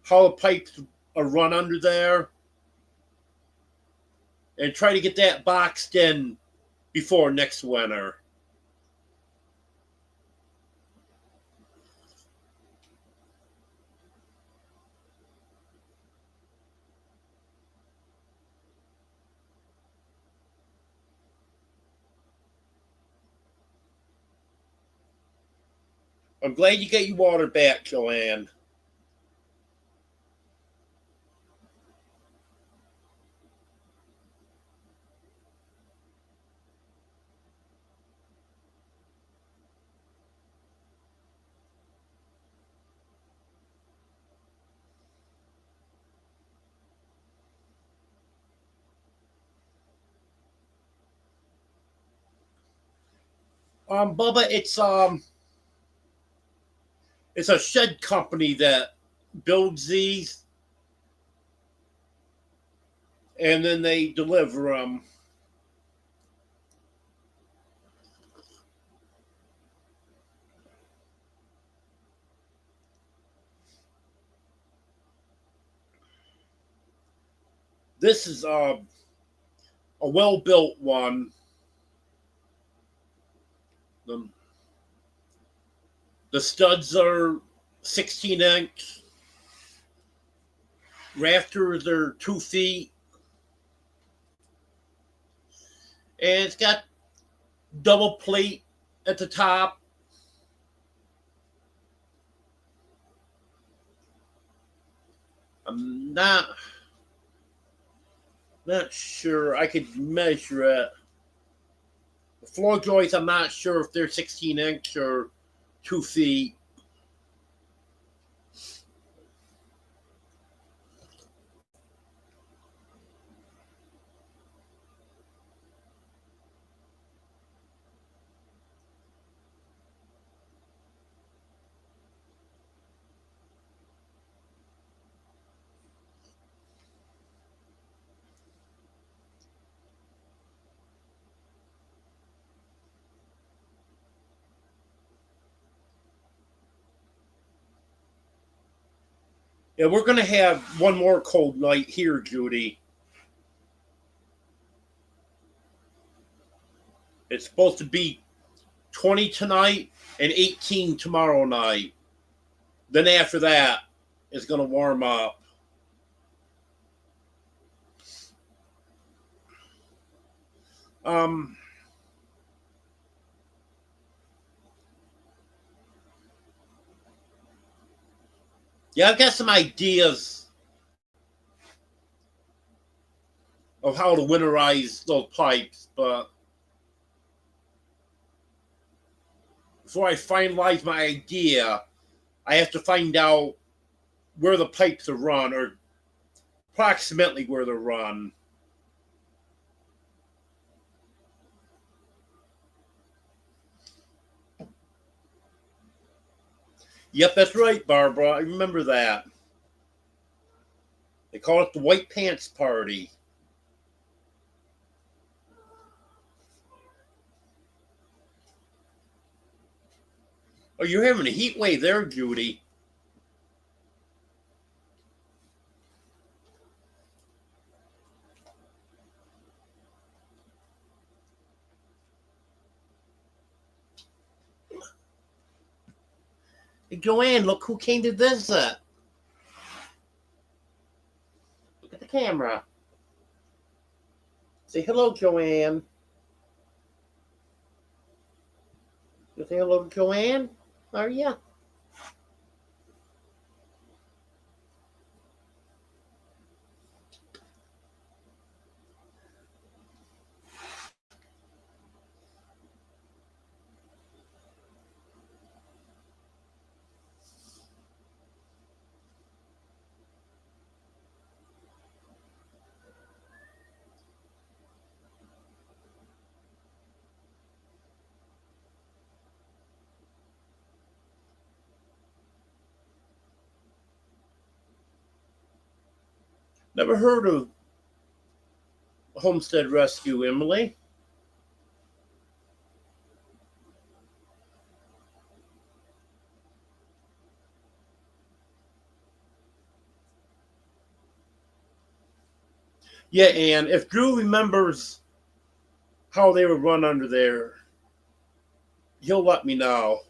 how the pipes are run under there and try to get that boxed in before next winter. I'm glad you get your water back, Joanne. Bubba, it's a shed company that builds these, and then they deliver them. This is a well-built one. The, the studs are 16-inch. Rafters are 2 feet. And it's got double plate at the top. I'm not sure. I could measure it. The floor joists, I'm not sure if they're 16-inch or 2 feet. Yeah, we're going to have one more cold night here, Judy. It's supposed to be 20 tonight and 18 tomorrow night. Then after that, it's going to warm up. Yeah, I've got some ideas of how to winterize those pipes, but before I finalize my idea, I have to find out where the pipes are run, or approximately where they're run. Yep, that's right, Barbara. I remember that. They call it the White Pants Party. Oh, you're having a heat wave there, Judy. Hey, Joanne, look who came to visit. Look at the camera. Say hello, Joanne. You say hello to Joanne? Are ya? Never heard of Homestead Rescue, Emily. Yeah, and if Drew remembers how they were run under there, he'll let me know.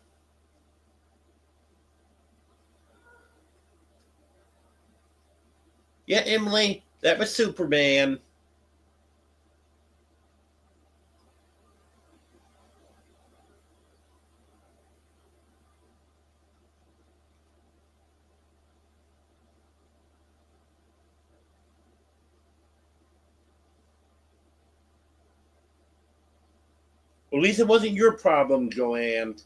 Yeah, Emily, that was Superman. Well, at least it wasn't your problem, Joanne.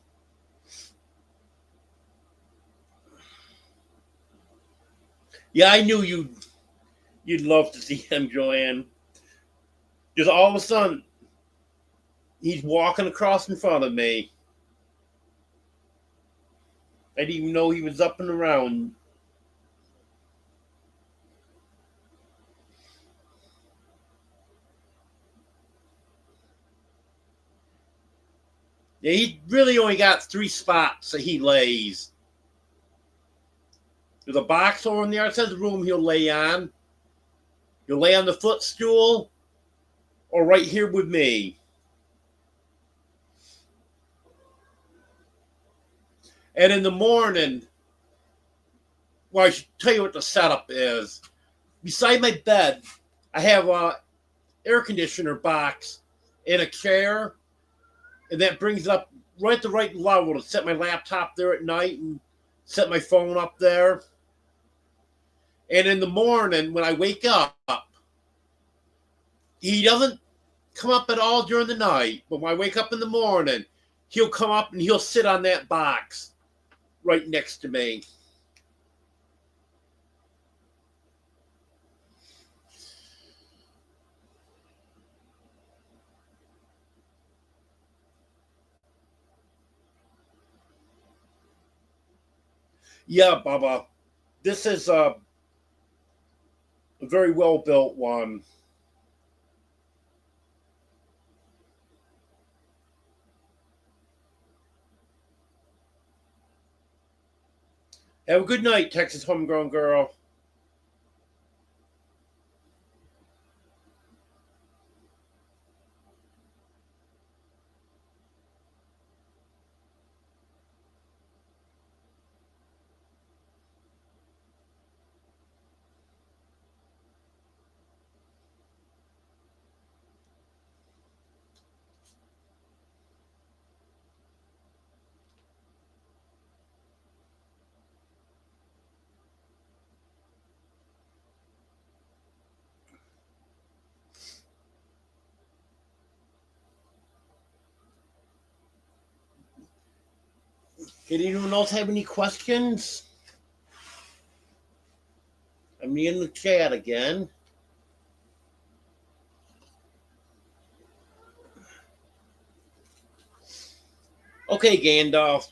Yeah, I knew you'd love to see him, Joanne. Just all of a sudden, he's walking across in front of me. I didn't even know he was up and around. Yeah, he really only got 3 spots that he lays. There's a box over on the outside of the room he'll lay on. He'll lay on the footstool. or right here with me. And in the morning, well, I should tell you what the setup is. Beside my bed, I have a air conditioner box and a chair, and that brings it up right at the right level to set my laptop there at night and set my phone up there. And in the morning, when I wake up, he doesn't come up at all during the night. But when I wake up in the morning, he'll come up and he'll sit on that box right next to me. Yeah, Bubba. This is a very well built one. Have a good night, Texas Homegrown Girl. Did anyone else have any questions? I'm in the chat again. Okay, Gandalf.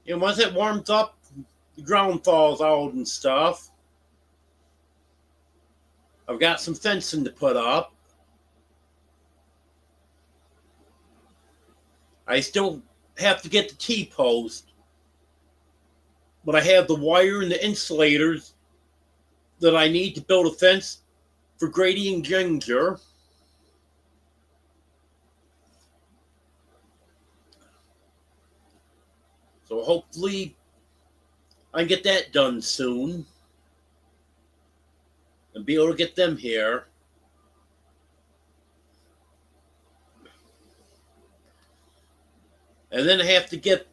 And once it warms up, the ground thaws out and stuff. I've got some fencing to put up. I still have to get the T-post, but I have the wire and the insulators that I need to build a fence for Grady and Ginger. So hopefully I can get that done soon and be able to get them here. And then I have to get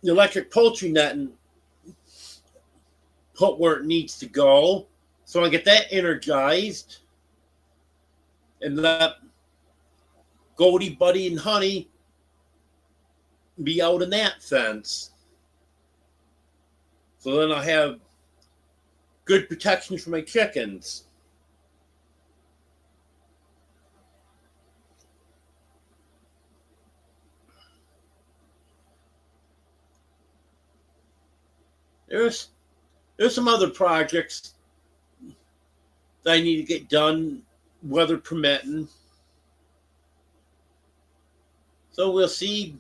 the electric poultry net and put where it needs to go. So I get that energized and let Goldie, Buddy, and Honey be out in that fence. So then I have good protection for my chickens. There's some other projects that I need to get done, weather permitting. So we'll see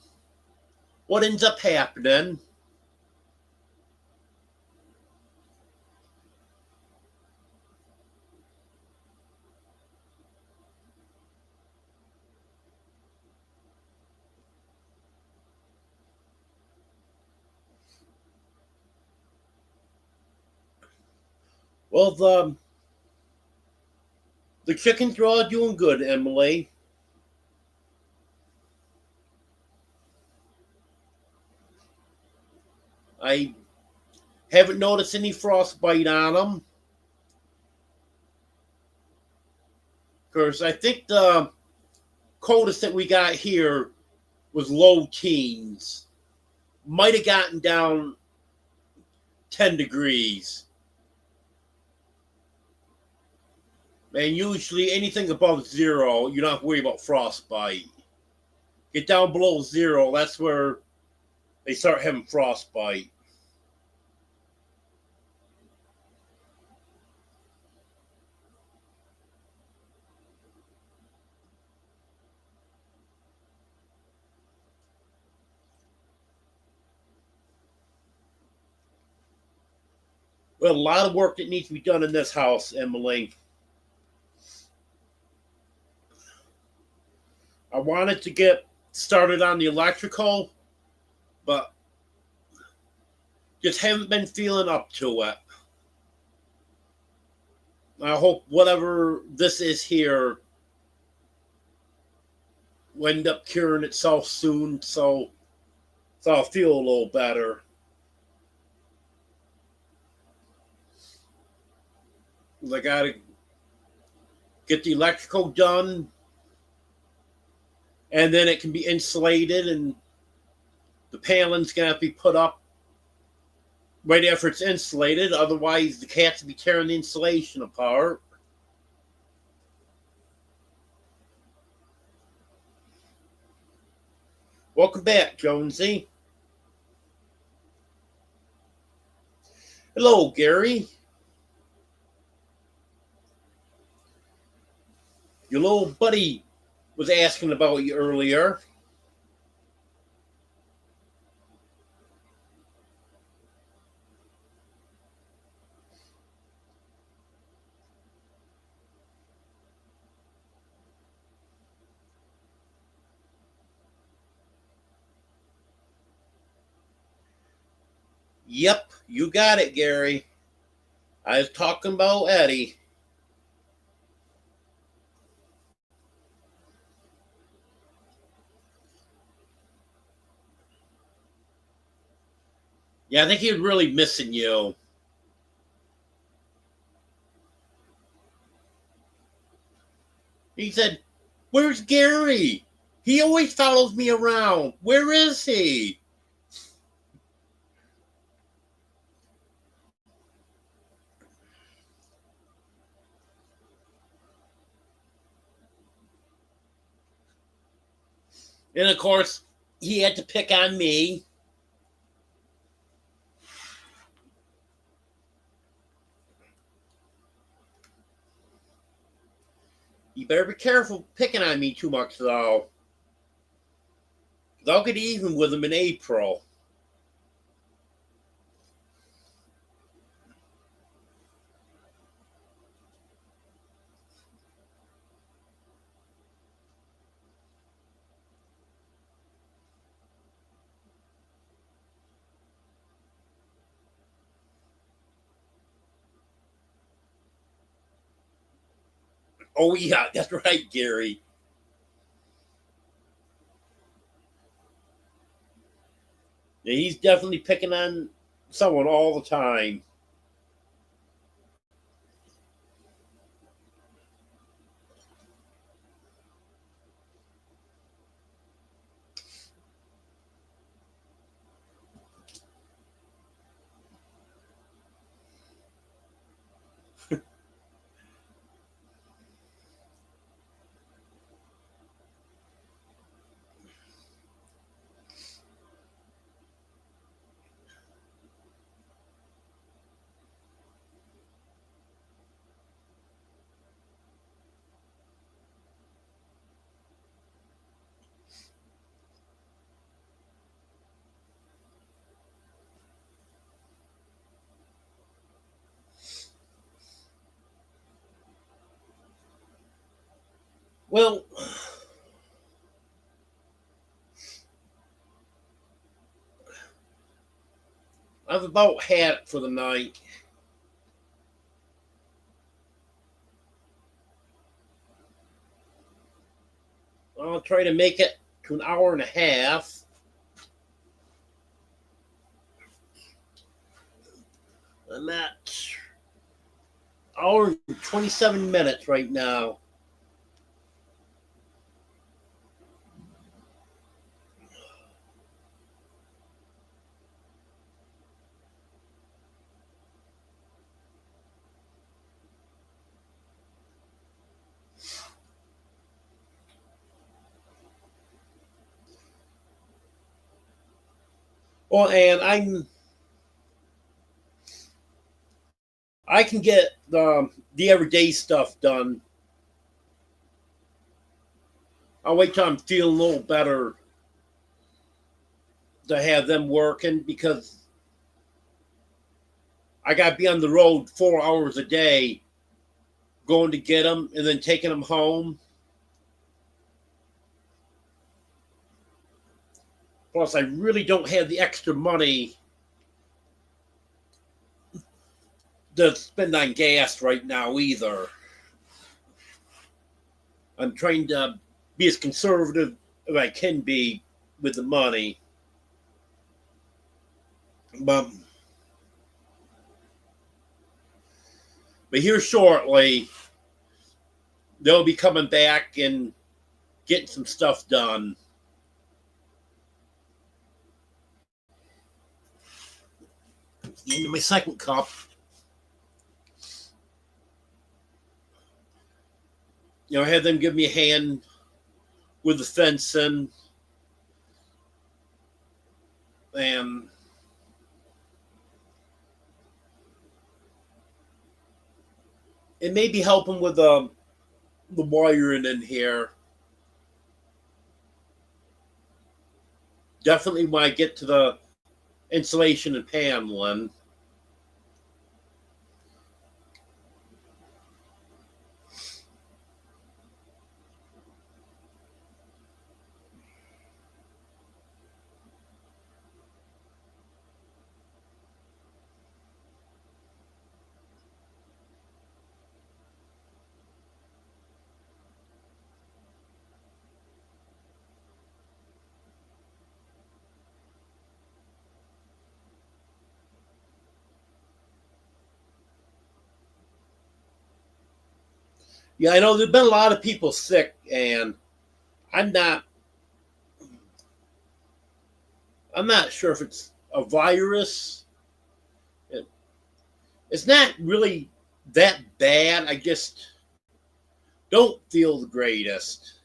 what ends up happening. Well, the chickens are all doing good, Emily. I haven't noticed any frostbite on them. Because I think the coldest that we got here was low teens. Might have gotten down 10 degrees. And usually anything above zero, you don't have to worry about frostbite. Get down below zero, that's where they start having frostbite. Well, a lot of work that needs to be done in this house, Emily. I wanted to get started on the electrical, but just haven't been feeling up to it. I hope whatever this is here will end up curing itself soon, so I'll feel a little better. I gotta get the electrical done, and then it can be insulated, and the paneling's gonna have to be put up right after it's insulated. Otherwise, the cats will be tearing the insulation apart. Welcome back, Jonesy. Hello, Gary. Your little buddy was asking about you earlier. Yep, you got it, Gary. I was talking about Eddie. Yeah, I think he was really missing you. He said, "Where's Gary? He always follows me around. Where is he?" And of course, he had to pick on me. You better be careful picking on me too much, though. I'll get even with him in April. Oh, yeah, that's right, Gary. Yeah, he's definitely picking on someone all the time. Well, I've about had it for the night. I'll try to make it to an hour and a half. I'm at hour and 27 minutes right now. Oh, and I can get the everyday stuff done. I'll wait till I'm feeling a little better to have them working because I got to be on the road 4 hours a day going to get them and then taking them home. Plus, I really don't have the extra money to spend on gas right now either. I'm trying to be as conservative as I can be with the money. But here shortly, they'll be coming back and getting some stuff done. Into my second cup. I had them give me a hand with the fencing and it may be helping with the wiring in here. Definitely when I get to the insulation and paneling. Yeah, I know there's been a lot of people sick, and I'm not I'm not sure if it's a virus. It's not really that bad. I just don't feel the greatest.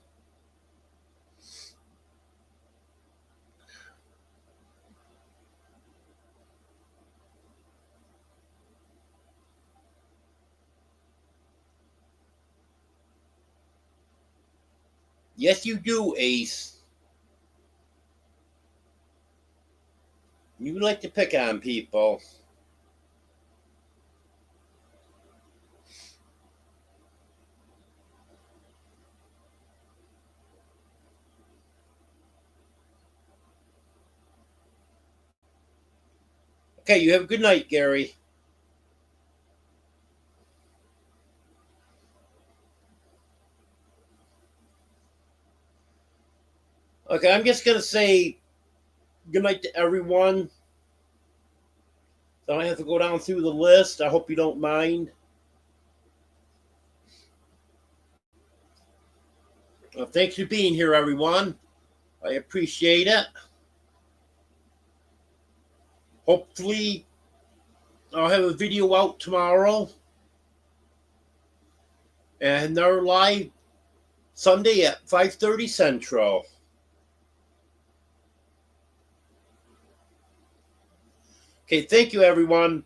Yes, you do, Ace. You like to pick on people. Okay, you have a good night, Gary. Okay, I'm just going to say good night to everyone. So I have to go down through the list. I hope you don't mind. Thanks for being here, everyone. I appreciate it. Hopefully, I'll have a video out tomorrow. And they're live Sunday at 5:30 Central. Okay, thank you, everyone.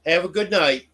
Have a good night.